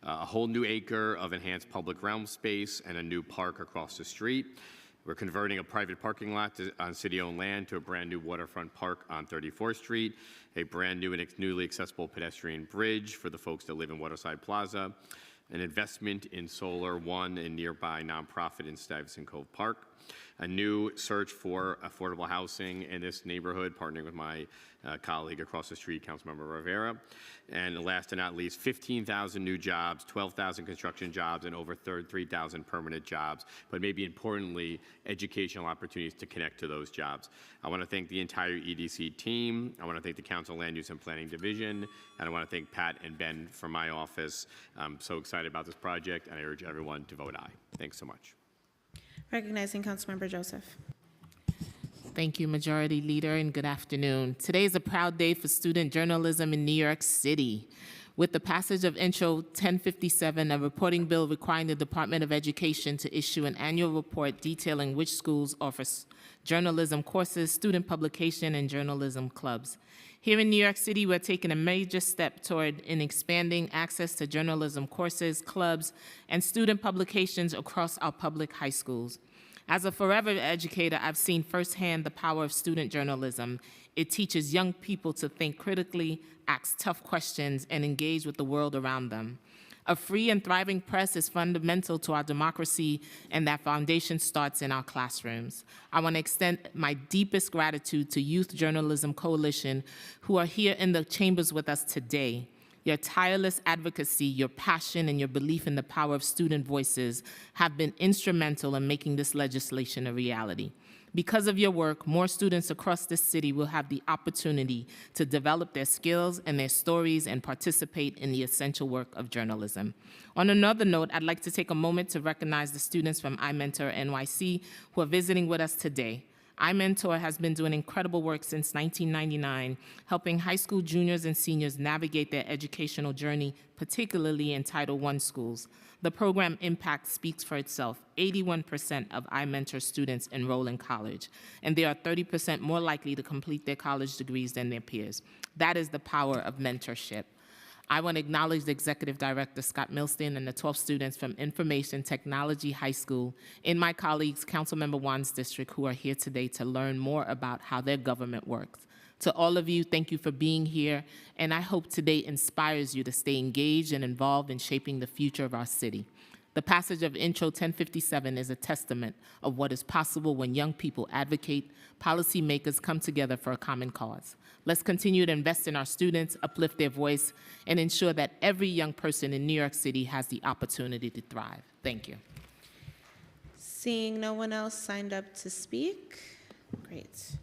a whole new acre of enhanced public realm space, and a new park across the street. We're converting a private parking lot on city-owned land to a brand new waterfront park on 34th Street, a brand new and newly accessible pedestrian bridge for the folks that live in Waterside Plaza, an investment in Solar One, a nearby nonprofit in Stuyvesant Cove Park, a new search for affordable housing in this neighborhood, partnering with my colleague across the street, Councilmember Rivera. And last but not least, 15,000 new jobs, 12,000 construction jobs, and over 3,000 permanent jobs, but maybe importantly, educational opportunities to connect to those jobs. I want to thank the entire EDC team. I want to thank the Council Land Use and Planning Division, and I want to thank Pat and Ben from my office. I'm so excited about this project, and I urge everyone to vote aye. Thanks so much. Recognizing Councilmember Joseph. Thank you, Majority Leader, and good afternoon. Today is a proud day for student journalism in New York City. With the passage of Intro 1057, a reporting bill requiring the Department of Education to issue an annual report detailing which schools offer journalism courses, student publication, and journalism clubs. Here in New York City, we're taking a major step toward expanding access to journalism courses, clubs, and student publications across our public high schools. As a forever educator, I've seen firsthand the power of student journalism. It teaches young people to think critically, ask tough questions, and engage with the world around them. A free and thriving press is fundamental to our democracy, and that foundation starts in our classrooms. I want to extend my deepest gratitude to Youth Journalism Coalition, who are here in the chambers with us today. Your tireless advocacy, your passion, and your belief in the power of student voices have been instrumental in making this legislation a reality. Because of your work, more students across the city will have the opportunity to develop their skills and their stories and participate in the essential work of journalism. On another note, I'd like to take a moment to recognize the students from iMentor NYC who are visiting with us today. iMentor has been doing incredible work since 1999, helping high school juniors and seniors navigate their educational journey, particularly in Title I schools. The program impact speaks for itself. 81% of iMentor students enroll in college, and they are 30% more likely to complete their college degrees than their peers. That is the power of mentorship. I want to acknowledge the Executive Director, Scott Milstein, and the 12 students from Information Technology High School in my colleagues, Councilmember Wan's district, who are here today to learn more about how their government works. To all of you, thank you for being here, and I hope today inspires you to stay engaged and involved in shaping the future of our city. The passage of Intro 1057 is a testament of what is possible when young people advocate, policymakers come together for a common cause. Let's continue to invest in our students, uplift their voice, and ensure that every young person in New York City has the opportunity to thrive. Thank you. Seeing no one else signed up to speak, great.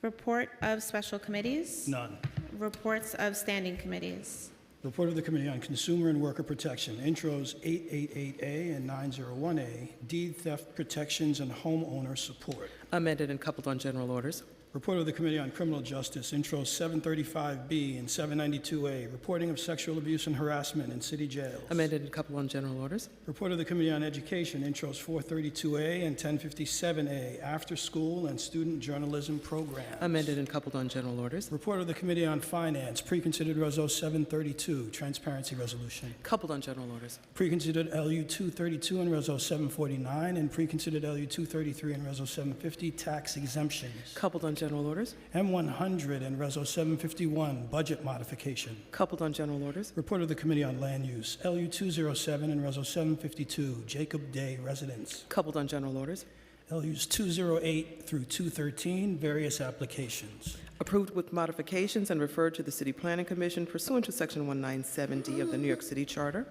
Report of special committees? None. Reports of standing committees? Report of the Committee on Consumer and Worker Protection, Intros 888A and 901A, Deed Theft Protections and Homeowner Support. Amended and coupled on general orders. Report of the Committee on Criminal Justice, Intros 735B and 792A, Reporting of Sexual Abuse and Harassment in City Jails. Amended and coupled on general orders. Report of the Committee on Education, Intros 432A and 1057A, After School and Student Journalism Programs. Amended and coupled on general orders. Report of the Committee on Finance, Preconsidered Reso 732, Transparency Resolution. Coupled on general orders. Preconsidered LU 232 and Reso 749, and Preconsidered LU 233 and Reso 750, Tax Exemptions. Coupled on general orders. M100 and Reso 751, Budget Modification. Coupled on general orders. Report of the Committee on Land Use, LU 207 and Reso 752, Jacob Day Residence. Coupled on general orders. LUs 208 through 213, various applications. Approved with modifications and referred to the City Planning Commission pursuant to Section 1970 of the New York City Charter.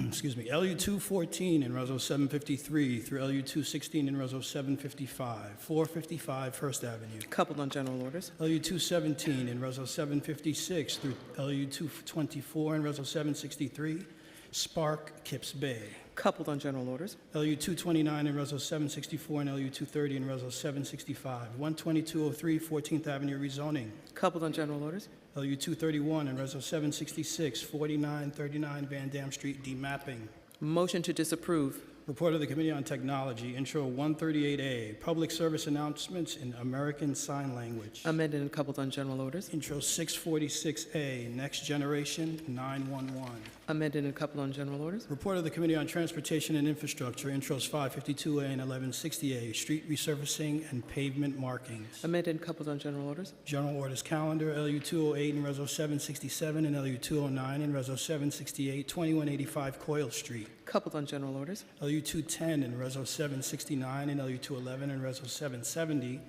Excuse me, LU 214 in Reso 753 through LU 216 in Reso 755, 455 First Avenue. Coupled on general orders. LU 217 in Reso 756 through LU 224 in Reso 763, Spark, Kips Bay. Coupled on general orders. LU 229 in Reso 764 and LU 230 in Reso 765, 12203 14th Avenue rezoning. Coupled on general orders. LU 231 and Reso 766, 4939 Van Dam Street demapping. Motion to disapprove. Report of the Committee on Technology, Intro 138A, Public Service Announcements in American Sign Language. Amended and coupled on general orders. Intro 646A, Next Generation 911. Amended and coupled on general orders. Report of the Committee on Transportation and Infrastructure, Intros 552A and 1160A, Street Resurfacing and Pavement Markings. Amended and coupled on general orders. General Orders Calendar, LU 208 and Reso 767 and LU 209 and Reso 768, 2185 Coyle Street. Coupled on general orders. LU 210 and Reso 769 and LU 211 and Reso 770,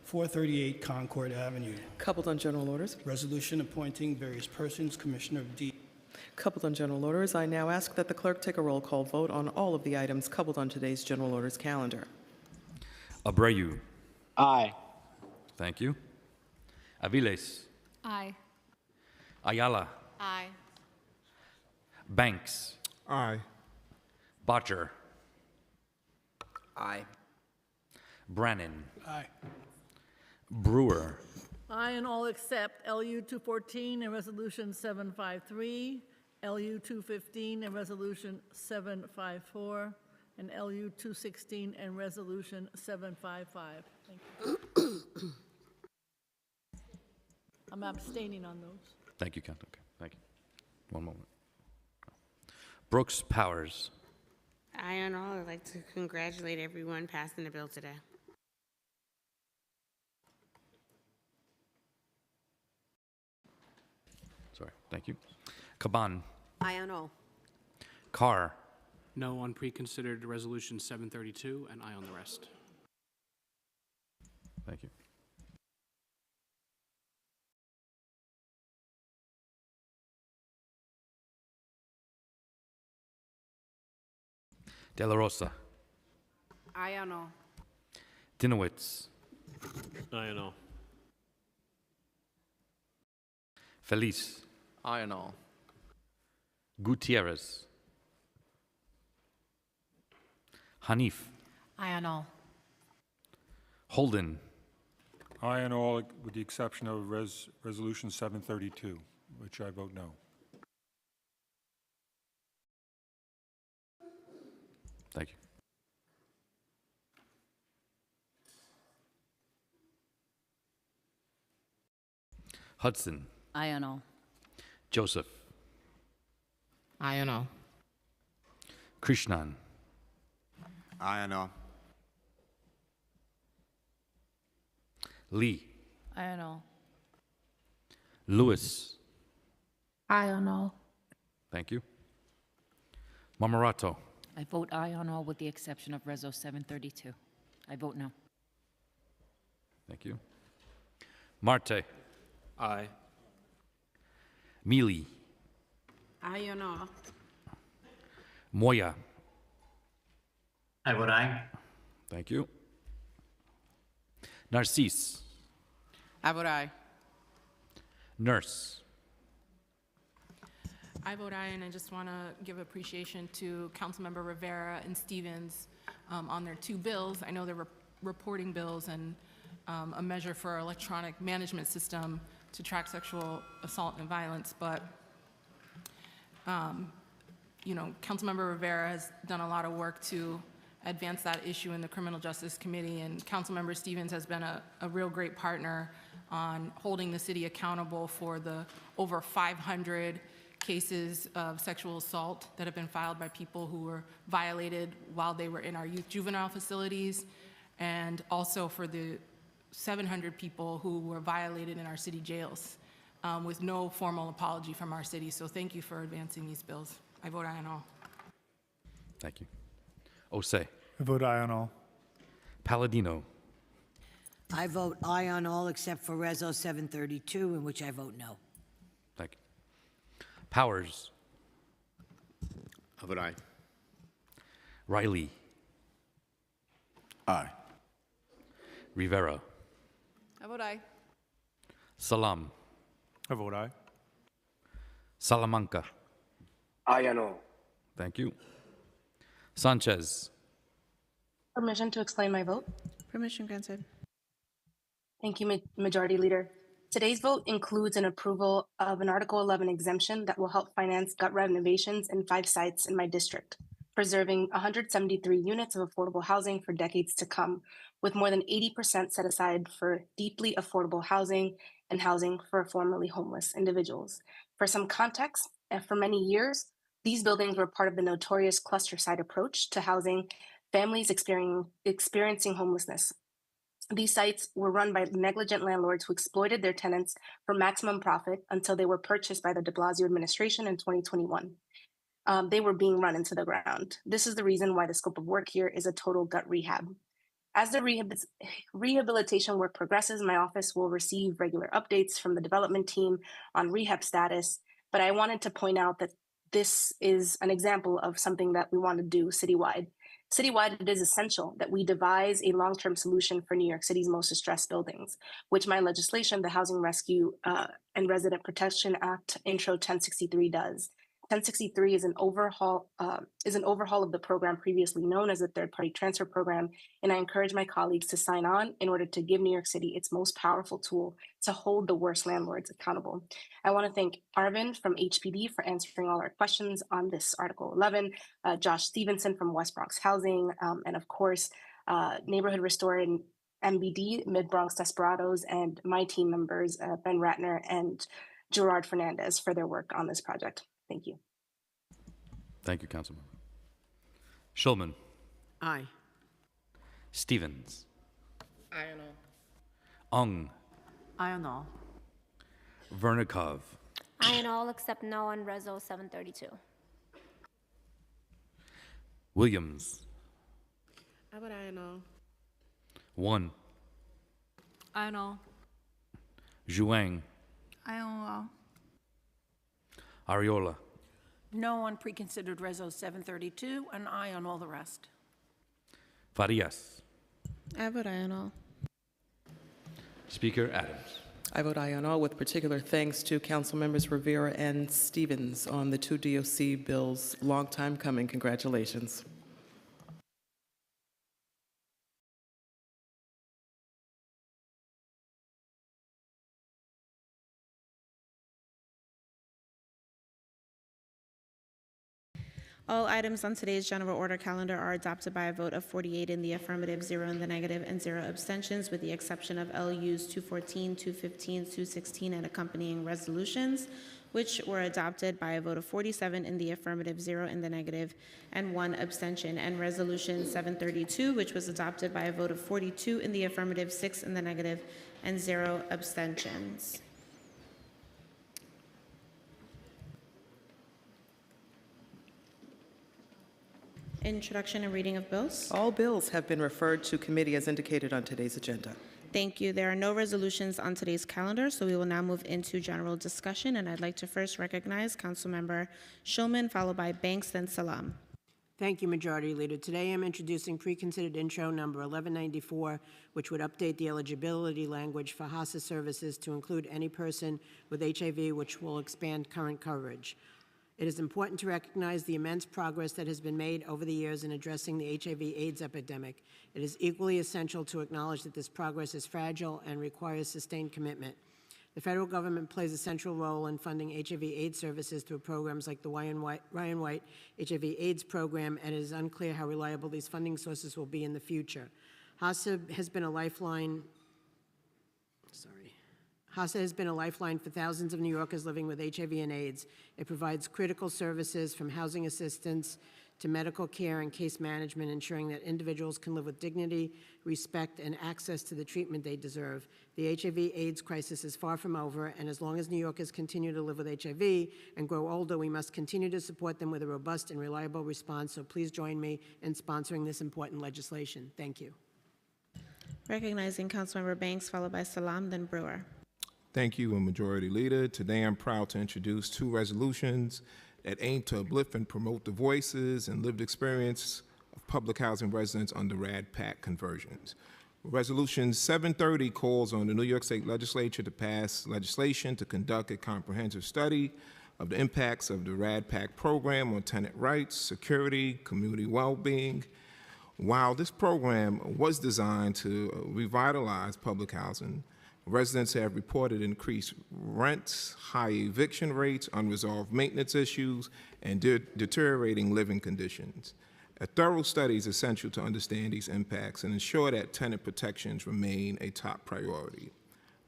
438 Concord Avenue. Coupled on general orders. Resolution appointing various persons, Commissioner of D. Coupled on general orders, I now ask that the clerk take a roll call vote on all of the items coupled on today's general orders calendar. Abreu. Aye. Thank you. Aviles. Aye. Ayala. Aye. Banks. Aye. Botcher. Aye. Brannan. Aye. Brewer. Aye on all except LU 214 and Resolution 753, LU 215 and Resolution 754, and LU 216 and Resolution 755. Thank you. I'm abstaining on those. Thank you, Count. Okay, thank you. One moment. Brooks Powers. Aye on all. I'd like to congratulate everyone passing the bill today. Sorry, thank you. Caban. Aye on all. Carr. No on preconsidered Resolution 732, and aye on the rest. Thank you. De La Rosa. Aye on all. Dinowitz. Aye on all. Feliz. Aye and all. Gutierrez. Hanif. Aye on all. Holden. Aye on all with the exception of Resolution 732, which I vote no. Thank you. Hudson. Aye on all. Joseph. Aye on all. Krishnan. Aye on all. Lee. Aye on all. Lewis. Aye on all. Thank you. Marmorato. I vote aye on all with the exception of Reso 732. I vote no. Thank you. Marte. Aye. Mealy. Aye on all. Moya. I vote aye. Thank you. Narcisse. I vote aye. Nurse. I vote aye, and I just want to give appreciation to Councilmember Rivera and Stevens on their two bills. I know they're reporting bills and a measure for our electronic management system to track sexual assault and violence, but you know, Councilmember Rivera has done a lot of work to advance that issue in the Criminal Justice Committee, and Councilmember Stevens has been a real great partner on holding the city accountable for the over 500 cases of sexual assault that have been filed by people who were violated while they were in our youth juvenile facilities, and also for the 700 people who were violated in our city jails with no formal apology from our city. So thank you for advancing these bills. I vote aye on all. Thank you. Osei. I vote aye on all. Palladino. I vote aye on all except for Reso 732, in which I vote no. Thank you. Powers. I vote aye. Riley. Aye. Rivera. I vote aye. Salam. I vote aye. Salamanca. Aye on all. Thank you. Sanchez. Permission to explain my vote. Permission granted. Thank you, Majority Leader. Today's vote includes an approval of an Article 11 exemption that will help finance gut renovations in 5 sites in my district, preserving 173 units of affordable housing for decades to come, with more than 80% set aside for deeply affordable housing and housing for formerly homeless individuals. For some context, for many years, these buildings were part of the notorious cluster site approach to housing families experiencing homelessness. These sites were run by negligent landlords who exploited their tenants for maximum profit until they were purchased by the de Blasio administration in 2021. They were being run into the ground. This is the reason why the scope of work here is a total gut rehab. As the rehabilitation work progresses, my office will receive regular updates from the development team on rehab status, but I wanted to point out that this is an example of something that we want to do citywide. Citywide, it is essential that we devise a long-term solution for New York City's most distressed buildings, which my legislation, the Housing Rescue and Resident Protection Act, Intro 1063 does. 1063 is an overhaul of the program previously known as the third-party transfer program, and I encourage my colleagues to sign on in order to give New York City its most powerful tool to hold the worst landlords accountable. I want to thank Arvind from HPD for answering all our questions on this Article 11, Josh Stevenson from West Bronx Housing, and of course, Neighborhood Restore and MBD, Mid-Bronx Desperados, and my team members, Ben Ratner and Gerard Fernandez, for their work on this project. Thank you. Thank you, Councilman. Schulman. Aye. Stevens. Aye on all. Ung. Aye on all. Vernikov. Aye on all except no on Reso 732. Williams. I vote aye on all. 1. Aye on all. Zhuang. Aye on all. Ariola. No on preconsidered Reso 732, and aye on all the rest. Farias. I vote aye on all. Speaker Adams. I vote aye on all, with particular thanks to Council Members Rivera and Stevens on the 2 DOC bills. Long time coming. Congratulations. All items on today's general order calendar are adopted by a vote of 48 in the affirmative, 0 in the negative, and 0 abstentions, with the exception of LUs 214, 215, 216, and accompanying resolutions, which were adopted by a vote of 47 in the affirmative, 0 in the negative, and 1 abstention, and Resolution 732, which was adopted by a vote of 42 in the affirmative, 6 in the negative, and 0 abstentions. Introduction and reading of bills. All bills have been referred to committee as indicated on today's agenda. Thank you. There are no resolutions on today's calendar, so we will now move into general discussion, and I'd like to first recognize Councilmember Shulman, followed by Banks, then Salam. Thank you, Majority Leader. Today I'm introducing pre-considered intro number 1194, which would update the eligibility language for HACA services to include any person with HIV, which will expand current coverage. It is important to recognize the immense progress that has been made over the years in addressing the HIV/AIDS epidemic. It is equally essential to acknowledge that this progress is fragile and requires sustained commitment. The federal government plays a central role in funding HIV/AIDS services through programs like the Ryan White HIV/AIDS program, and it is unclear how reliable these funding sources will be in the future. HACA has been a lifeline for thousands of New Yorkers living with HIV and AIDS. It provides critical services from housing assistance to medical care and case management, ensuring that individuals can live with dignity, respect, and access to the treatment they deserve. The HIV/AIDS crisis is far from over, and as long as New Yorkers continue to live with HIV and grow older, we must continue to support them with a robust and reliable response. So please join me in sponsoring this important legislation. Thank you. Recognizing Councilmember Banks, followed by Salam, then Brewer. Thank you, Majority Leader. Today I'm proud to introduce two resolutions that aim to uplift and promote the voices and lived experience of public housing residents under RAD-PAC conversions. Resolution 730 calls on the New York State Legislature to pass legislation to conduct a comprehensive study of the impacts of the RAD-PAC program on tenant rights, security, community well-being. While this program was designed to revitalize public housing, residents have reported increased rents, high eviction rates, unresolved maintenance issues, and deteriorating living conditions. A thorough study is essential to understand these impacts and ensure that tenant protections remain a top priority.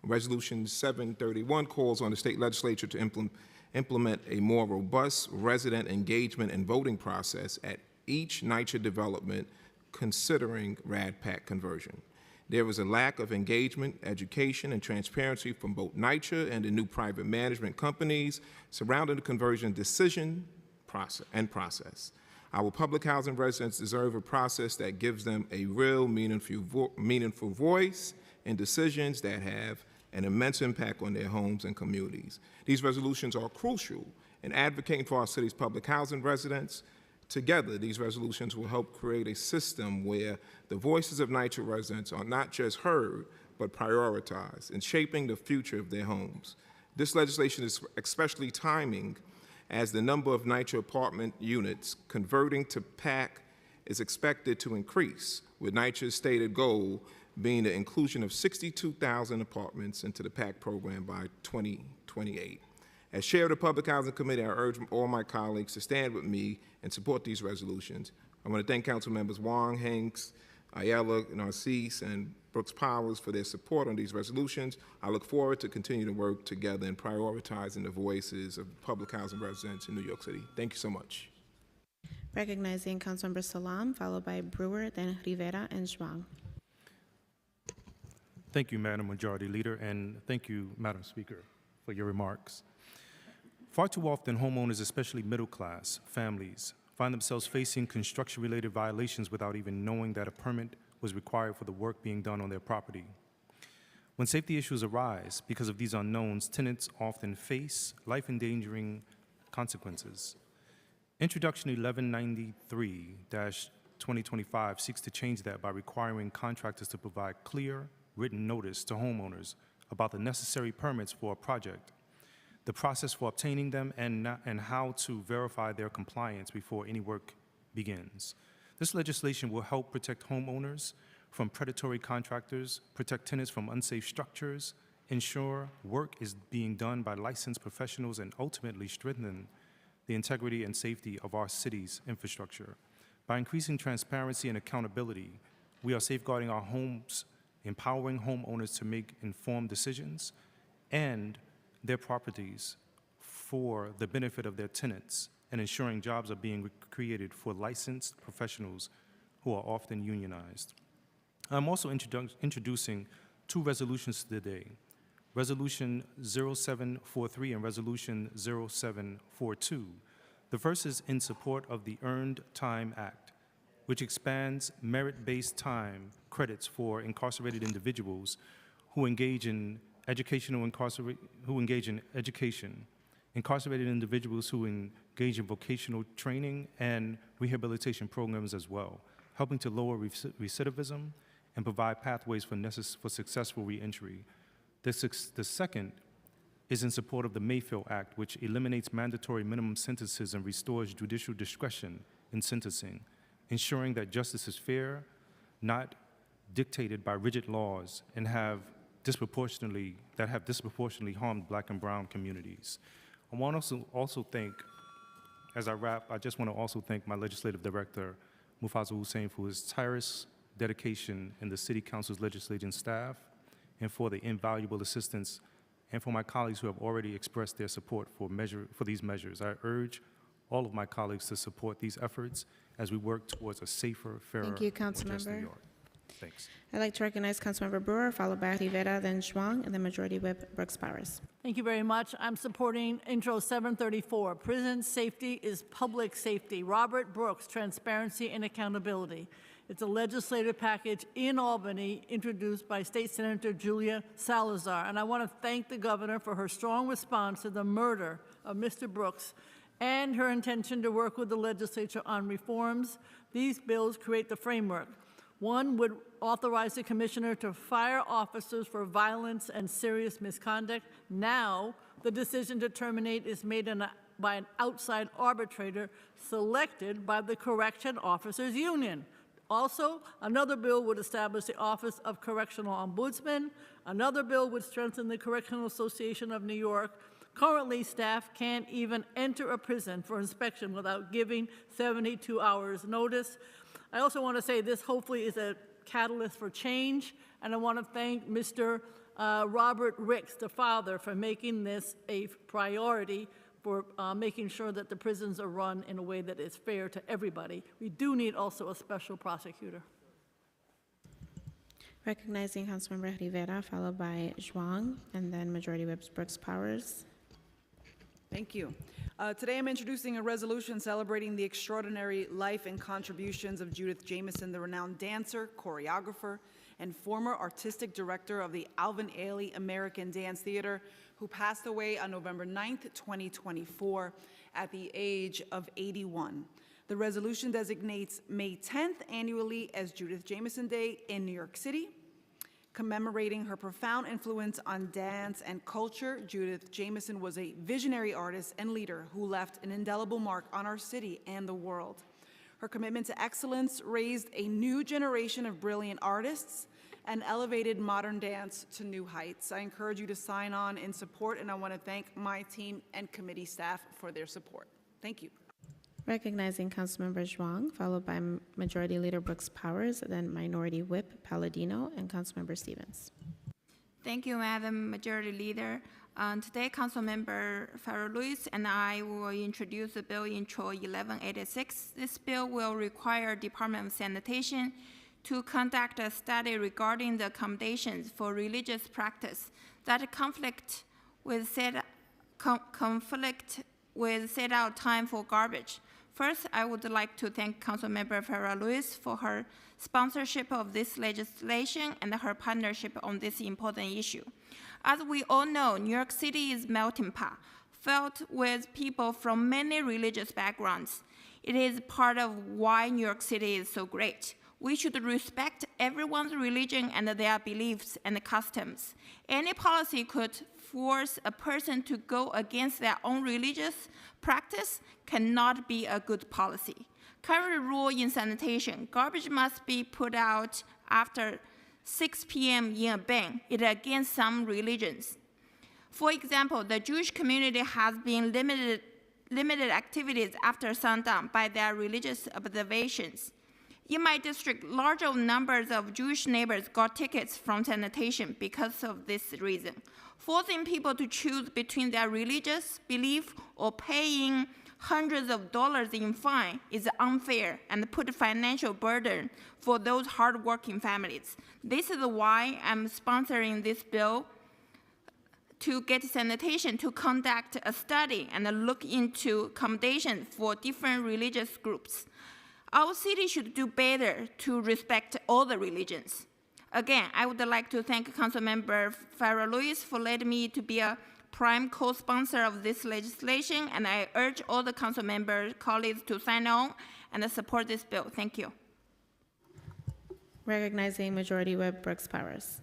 Resolution 731 calls on the state legislature to implement a more robust resident engagement and voting process at each NYCHA development considering RAD-PAC conversion. There was a lack of engagement, education, and transparency from both NYCHA and the new private management companies surrounding the conversion decision process. Our public housing residents deserve a process that gives them a real meaningful voice in decisions that have an immense impact on their homes and communities. These resolutions are crucial in advocating for our city's public housing residents. Together, these resolutions will help create a system where the voices of NYCHA residents are not just heard, but prioritized in shaping the future of their homes. This legislation is especially timing as the number of NYCHA apartment units converting to PAC is expected to increase, with NYCHA's stated goal being the inclusion of 62,000 apartments into the PAC program by 2028. As chair of the Public Housing Committee, I urge all my colleagues to stand with me and support these resolutions. I want to thank Council Members Wong, Hanks, Ayala, Narcisse, and Brooks Powers for their support on these resolutions. I look forward to continue to work together in prioritizing the voices of public housing residents in New York City. Thank you so much. Recognizing Councilmember Salam, followed by Brewer, then Rivera and Zhuang. Thank you, Madam Majority Leader, and thank you, Madam Speaker, for your remarks. Far too often, homeowners, especially middle-class families, find themselves facing construction-related violations without even knowing that a permit was required for the work being done on their property. When safety issues arise because of these unknowns, tenants often face life-endangering consequences. Introduction 1193-2025 seeks to change that by requiring contractors to provide clear, written notice to homeowners about the necessary permits for a project, the process for obtaining them, and how to verify their compliance before any work begins. This legislation will help protect homeowners from predatory contractors, protect tenants from unsafe structures, ensure work is being done by licensed professionals, and ultimately strengthen the integrity and safety of our city's infrastructure. By increasing transparency and accountability, we are safeguarding our homes, empowering homeowners to make informed decisions and their properties for the benefit of their tenants, and ensuring jobs are being created for licensed professionals who are often unionized. I'm also introducing two resolutions today, Resolution 0743 and Resolution 0742. The first is in support of the Earned Time Act, which expands merit-based time credits for incarcerated individuals who engage in education, incarcerated individuals who engage in vocational training and rehabilitation programs as well, helping to lower recidivism and provide pathways for successful reentry. The second is in support of the Mayfield Act, which eliminates mandatory minimum sentences and restores judicial discretion in sentencing, ensuring that justice is fair, not dictated by rigid laws, and have disproportionately harmed Black and brown communities. I want to also thank, as I wrap, I just want to also thank my legislative director, Mufaza Hussein, for his tireless dedication in the City Council's legislative staff, and for the invaluable assistance, and for my colleagues who have already expressed their support for these measures. I urge all of my colleagues to support these efforts as we work towards a safer, fairer, Thank you, more just New Councilmember. York. Thanks. I'd like to recognize Councilmember Brewer, followed by Rivera, then Zhuang, and then Majority Whip Brooks Powers. Thank you very much. I'm supporting Intro 734. Prison safety is public safety. Robert Brooks, transparency and accountability. It's a legislative package in Albany introduced by State Senator Julia Salazar. And I want to thank the governor for her strong response to the murder of Mr. Brooks and her intention to work with the legislature on reforms. These bills create the framework. One would authorize the commissioner to fire officers for violence and serious misconduct. Now, the decision to terminate is made by an outside arbitrator selected by the Correction Officers Union. Also, another bill would establish the Office of Correctional Ombudsman. Another bill would strengthen the Correctional Association of New York. Currently, staff can't even enter a prison for inspection without giving 72 hours notice. I also want to say this hopefully is a catalyst for change, and I want to thank Mr. Robert Ricks, the father, for making this a priority, for making sure that the prisons are run in a way that is fair to everybody. We do need also a special prosecutor. Recognizing Councilmember Rivera, followed by Zhuang, and then Majority Whip Brooks Powers. Thank you. Today I'm introducing a resolution celebrating the extraordinary life and contributions of Judith Jamison, the renowned dancer, choreographer, and former artistic director of the Alvin Ailey American Dance Theater, who passed away on November 9th, 2024, at the age of 81. The resolution designates May 10th annually as Judith Jamison Day in New York City. Commemorating her profound influence on dance and culture, Judith Jamison was a visionary artist and leader who left an indelible mark on our city and the world. Her commitment to excellence raised a new generation of brilliant artists and elevated modern dance to new heights. I encourage you to sign on in support, and I want to thank my team and committee staff for their support. Thank you. Recognizing Councilmember Zhuang, followed by Majority Leader Brooks Powers, then Minority Whip Palladino, and Councilmember Stevens. Thank you, Madam Majority Leader. Today, Councilmember Farah Lewis and I will introduce the bill Intro 1186. This bill will require Department of Sanitation to conduct a study regarding the accommodations for religious practice that conflict with set out time for garbage. First, I would like to thank Councilmember Farah Lewis for her sponsorship of this legislation and her partnership on this important issue. As we all know, New York City is a melting pot, filled with people from many religious backgrounds. It is part of why New York City is so great. We should respect everyone's religion and their beliefs and customs. Any policy could force a person to go against their own religious practice cannot be a good policy. Current rule in sanitation, garbage must be put out after 6 p.m. in a bin. It is against some religions. For example, the Jewish community has been limited activities after sundown by their religious observations. In my district, large numbers of Jewish neighbors got tickets from sanitation because of this reason. Forcing people to choose between their religious belief or paying hundreds of dollars in fine is unfair and put a financial burden for those hardworking families. This is why I'm sponsoring this bill to get sanitation to conduct a study and look into accommodations for different religious groups. Our city should do better to respect all the religions. Again, I would like to thank Councilmember Farah Lewis for letting me to be a prime co-sponsor of this legislation, and I urge all the council member colleagues to sign on and support this bill. Thank you. Recognizing Majority Whip Brooks Powers.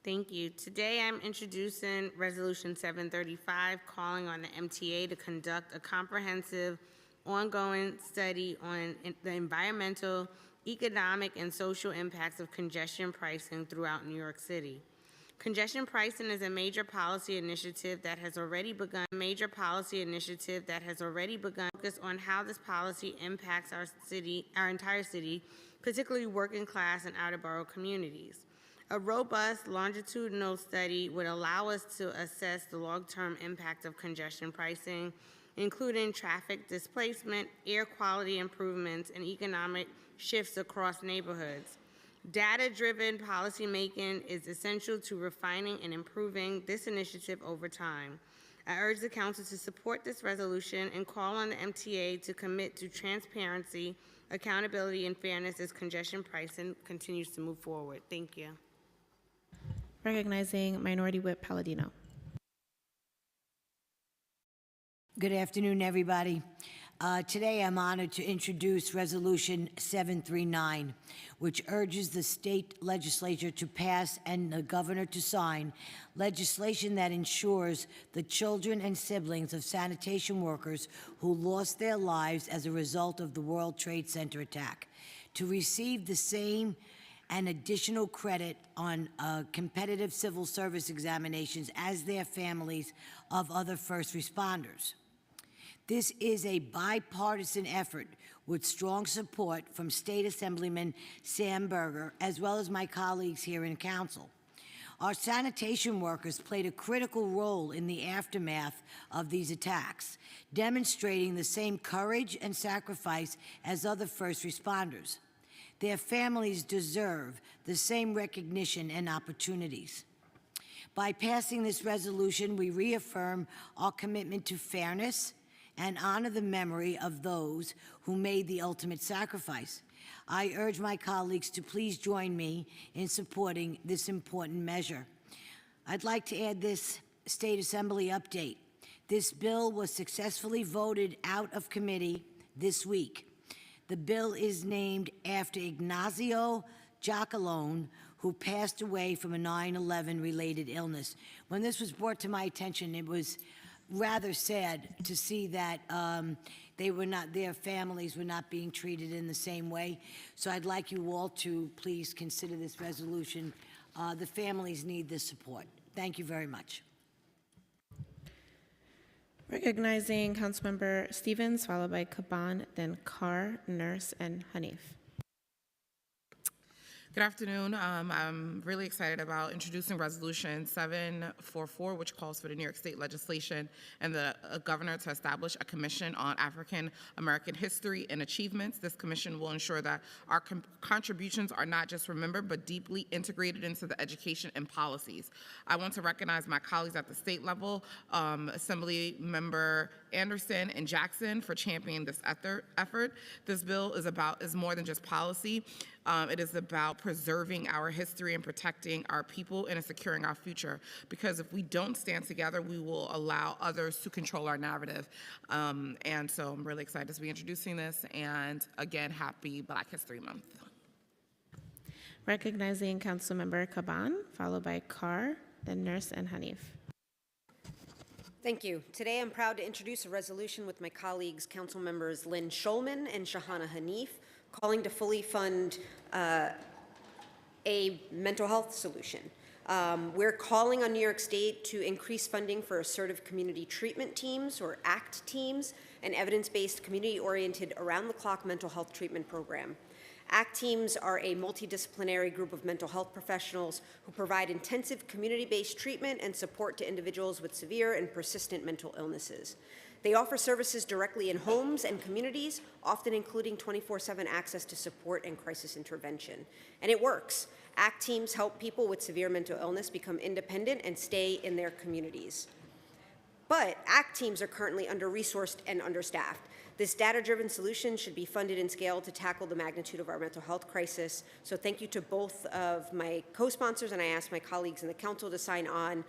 Thank you. Today I'm introducing Resolution 735, calling on the MTA to conduct a comprehensive ongoing study on the environmental, economic, and social impacts of congestion pricing throughout New York City. Congestion pricing is a major policy initiative that has already begun. Focus on how this policy impacts our entire city, particularly working class and outer borough communities. A robust longitudinal study would allow us to assess the long-term impact of congestion pricing, including traffic displacement, air quality improvements, and economic shifts across neighborhoods. Data-driven policymaking is essential to refining and improving this initiative over time. I urge the Council to support this resolution and call on the MTA to commit to transparency, accountability, and fairness as congestion pricing continues to move forward. Thank you. Recognizing Minority Whip Palladino. Good afternoon, everybody. Today, I'm honored to introduce Resolution 739, which urges the state legislature to pass and the governor to sign legislation that ensures the children and siblings of sanitation workers who lost their lives as a result of the World Trade Center attack to receive the same and additional credit on competitive civil service examinations as their families of other first responders. This is a bipartisan effort with strong support from State Assemblyman Sam Berger, as well as my colleagues here in Council. Our sanitation workers played a critical role in the aftermath of these attacks, demonstrating the same courage and sacrifice as other first responders. Their families deserve the same recognition and opportunities. By passing this resolution, we reaffirm our commitment to fairness and honor the memory of those who made the ultimate sacrifice. I urge my colleagues to please join me in supporting this important measure. I'd like to add this State Assembly update. This bill was successfully voted out of committee this week. The bill is named after Ignazio Giacalone, who passed away from a 9/11 related illness. When this was brought to my attention, it was rather sad to see that their families were not being treated in the same way. So I'd like you all to please consider this resolution. The families need this support. Thank you very much. Recognizing Councilmember Stevens, followed by Caban, then Carr, Nurse, and Hanif. Good afternoon. I'm really excited about introducing Resolution 744, which calls for the New York State legislation and the governor to establish a commission on African American history and achievements. This commission will ensure that our contributions are not just remembered, but deeply integrated into the education and policies. I want to recognize my colleagues at the state level, Assembly Member Anderson and Jackson, for championing this effort. This bill is more than just policy. It is about preserving our history and protecting our people and securing our future. Because if we don't stand together, we will allow others to control our narrative. And so I'm really excited to be introducing this. And again, happy Black History Month. Recognizing Councilmember Caban, followed by Carr, then Nurse and Hanif. Thank you. Today I'm proud to introduce a resolution with my colleagues, Council Members Lynn Shulman and Shahana Hanif, calling to fully fund a mental health solution. We're calling on New York State to increase funding for assertive community treatment teams, or ACT teams, an evidence-based, community-oriented, around-the-clock mental health treatment program. ACT teams are a multidisciplinary group of mental health professionals who provide intensive community-based treatment and support to individuals with severe and persistent mental illnesses. They offer services directly in homes and communities, often including 24/7 access to support and crisis intervention. And it works. ACT teams help people with severe mental illness become independent and stay in their communities. But ACT teams are currently under-resourced and understaffed. This data-driven solution should be funded and scaled to tackle the magnitude of our mental health crisis. So thank you to both of my co-sponsors, and I ask my colleagues in the council to sign on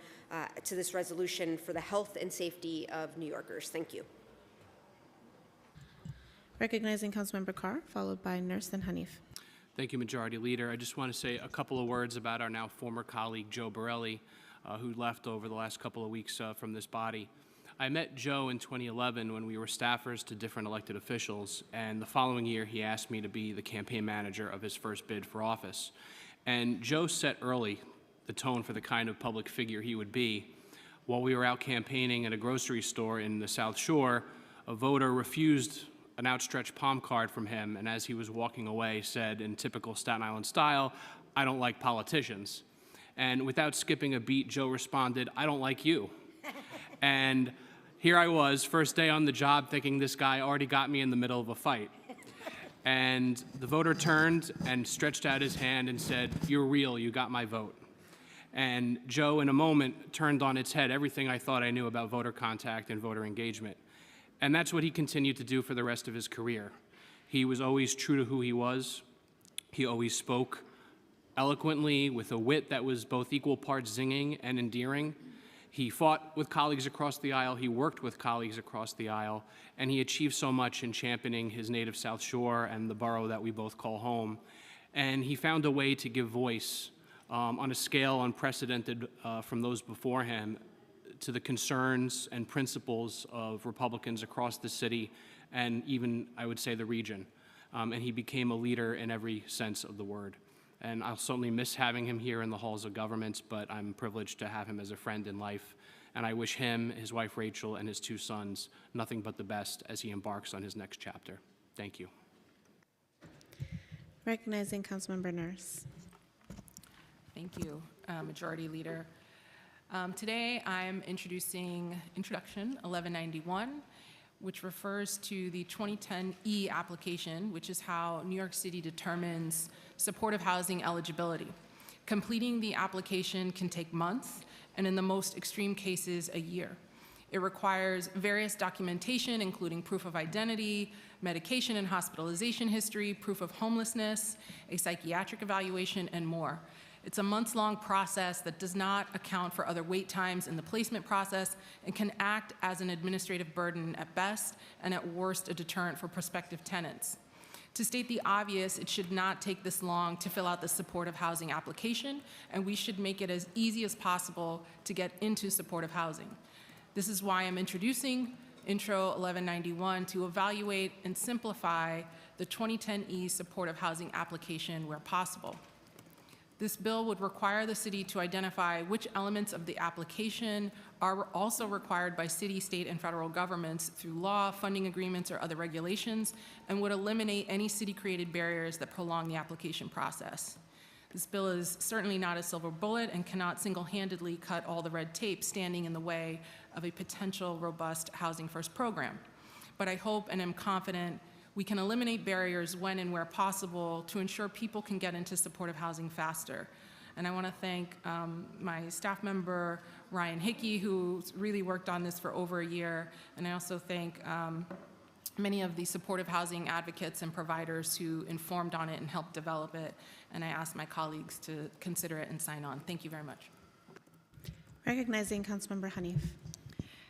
to this resolution for the health and safety of New Yorkers. Thank you. Recognizing Councilmember Carr, followed by Nurse and Hanif. Thank you, Majority Leader. I just want to say a couple of words about our now former colleague, Joe Borelli, who left over the last couple of weeks from this body. I met Joe in 2011 when we were staffers to different elected officials, and the following year he asked me to be the campaign manager of his first bid for office. And Joe set early the tone for the kind of public figure he would be. While we were out campaigning at a grocery store in the South Shore, a voter refused an outstretched palm card from him, and as he was walking away said in typical Staten Island style, "I don't like politicians." And without skipping a beat, Joe responded, "I don't like you." And here I was, first day on the job, thinking this guy already got me in the middle of a fight. And the voter turned and stretched out his hand and said, "You're real, you got my vote." And Joe, in a moment, turned on its head everything I thought I knew about voter contact and voter engagement. And that's what he continued to do for the rest of his career. He was always true to who he was. He always spoke eloquently with a wit that was both equal parts zinging and endearing. He fought with colleagues across the aisle, he worked with colleagues across the aisle, and he achieved so much in championing his native South Shore and the borough that we both call home. And he found a way to give voice on a scale unprecedented from those before him to the concerns and principles of Republicans across the city and even, I would say, the region. And he became a leader in every sense of the word. And I'll certainly miss having him here in the halls of government, but I'm privileged to have him as a friend in life. And I wish him, his wife Rachel, and his two sons nothing but the best as he embarks on his next chapter. Thank you. Recognizing Councilmember Nurse. Thank you, Majority Leader. Today I'm introducing Introduction 1191, which refers to the 2010 E application, which is how New York City determines supportive housing eligibility. Completing the application can take months, and in the most extreme cases, a year. It requires various documentation, including proof of identity, medication and hospitalization history, proof of homelessness, a psychiatric evaluation, and more. It's a months-long process that does not account for other wait times in the placement process and can act as an administrative burden at best and at worst a deterrent for prospective tenants. To state the obvious, it should not take this long to fill out the supportive housing application, and we should make it as easy as possible to get into supportive housing. This is why I'm introducing Intro 1191 to evaluate and simplify the 2010 E supportive housing application where possible. This bill would require the city to identify which elements of the application are also required by city, state, and federal governments through law, funding agreements, or other regulations, and would eliminate any city-created barriers that prolong the application process. This bill is certainly not a silver bullet and cannot single-handedly cut all the red tape standing in the way of a potential robust Housing First program. But I hope and am confident we can eliminate barriers when and where possible to ensure people can get into supportive housing faster. And I want to thank my staff member, Ryan Hickey, who's really worked on this for over a year. And I also thank many of the supportive housing advocates and providers who informed on it and helped develop it. And I ask my colleagues to consider it and sign on. Thank you very much. Recognizing Councilmember Hanif.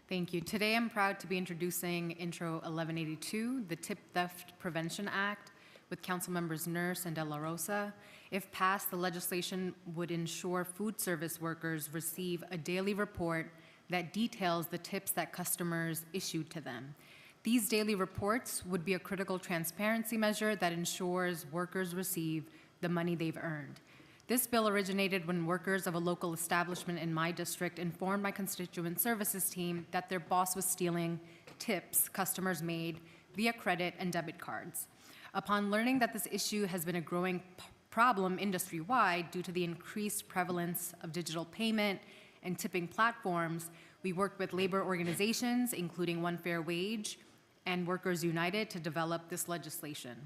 Thank you. Today I'm proud to be introducing Intro 1182, the Tip Theft Prevention Act, with Council Members Nurse and De La Rosa. If passed, the legislation would ensure food service workers receive a daily report that details the tips that customers issued to them. These daily reports would be a critical transparency measure that ensures workers receive the money they've earned. This bill originated when workers of a local establishment in my district informed my constituent services team that their boss was stealing tips customers made via credit and debit cards. Upon learning that this issue has been a growing problem industry-wide due to the increased prevalence of digital payment and tipping platforms, we worked with labor organizations, including One Fair Wage and Workers United, to develop this legislation.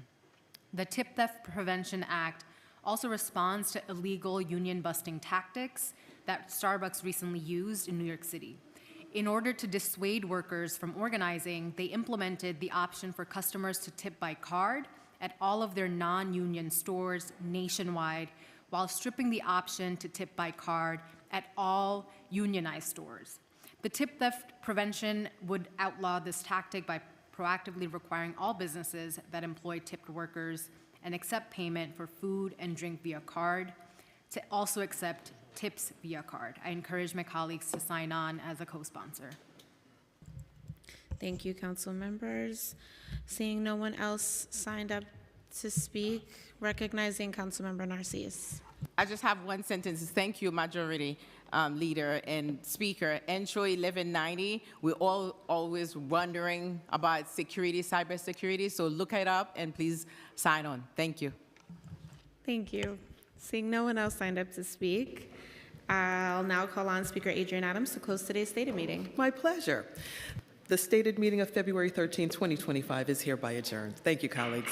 The Tip Theft Prevention Act also responds to illegal union-busting tactics that Starbucks recently used in New York City. In order to dissuade workers from organizing, they implemented the option for customers to tip by card at all of their non-union stores nationwide, while stripping the option to tip by card at all unionized stores. The tip theft prevention would outlaw this tactic by proactively requiring all businesses that employ tipped workers and accept payment for food and drink via card to also accept tips via card. I encourage my colleagues to sign on as a co-sponsor. Thank you, council members. Seeing no one else signed up to speak, recognizing Councilmember Narcisse. I just have one sentence. Thank you, Majority Leader and Speaker. Intro 1190, we're all always wondering about security, cybersecurity, so look it up and please sign on. Thank you. Thank you. Seeing no one else signed up to speak, I'll now call on Speaker Adrian Adams to close today's stated meeting. My pleasure. The stated meeting of February 13, 2025 is hereby adjourned. Thank you, colleagues.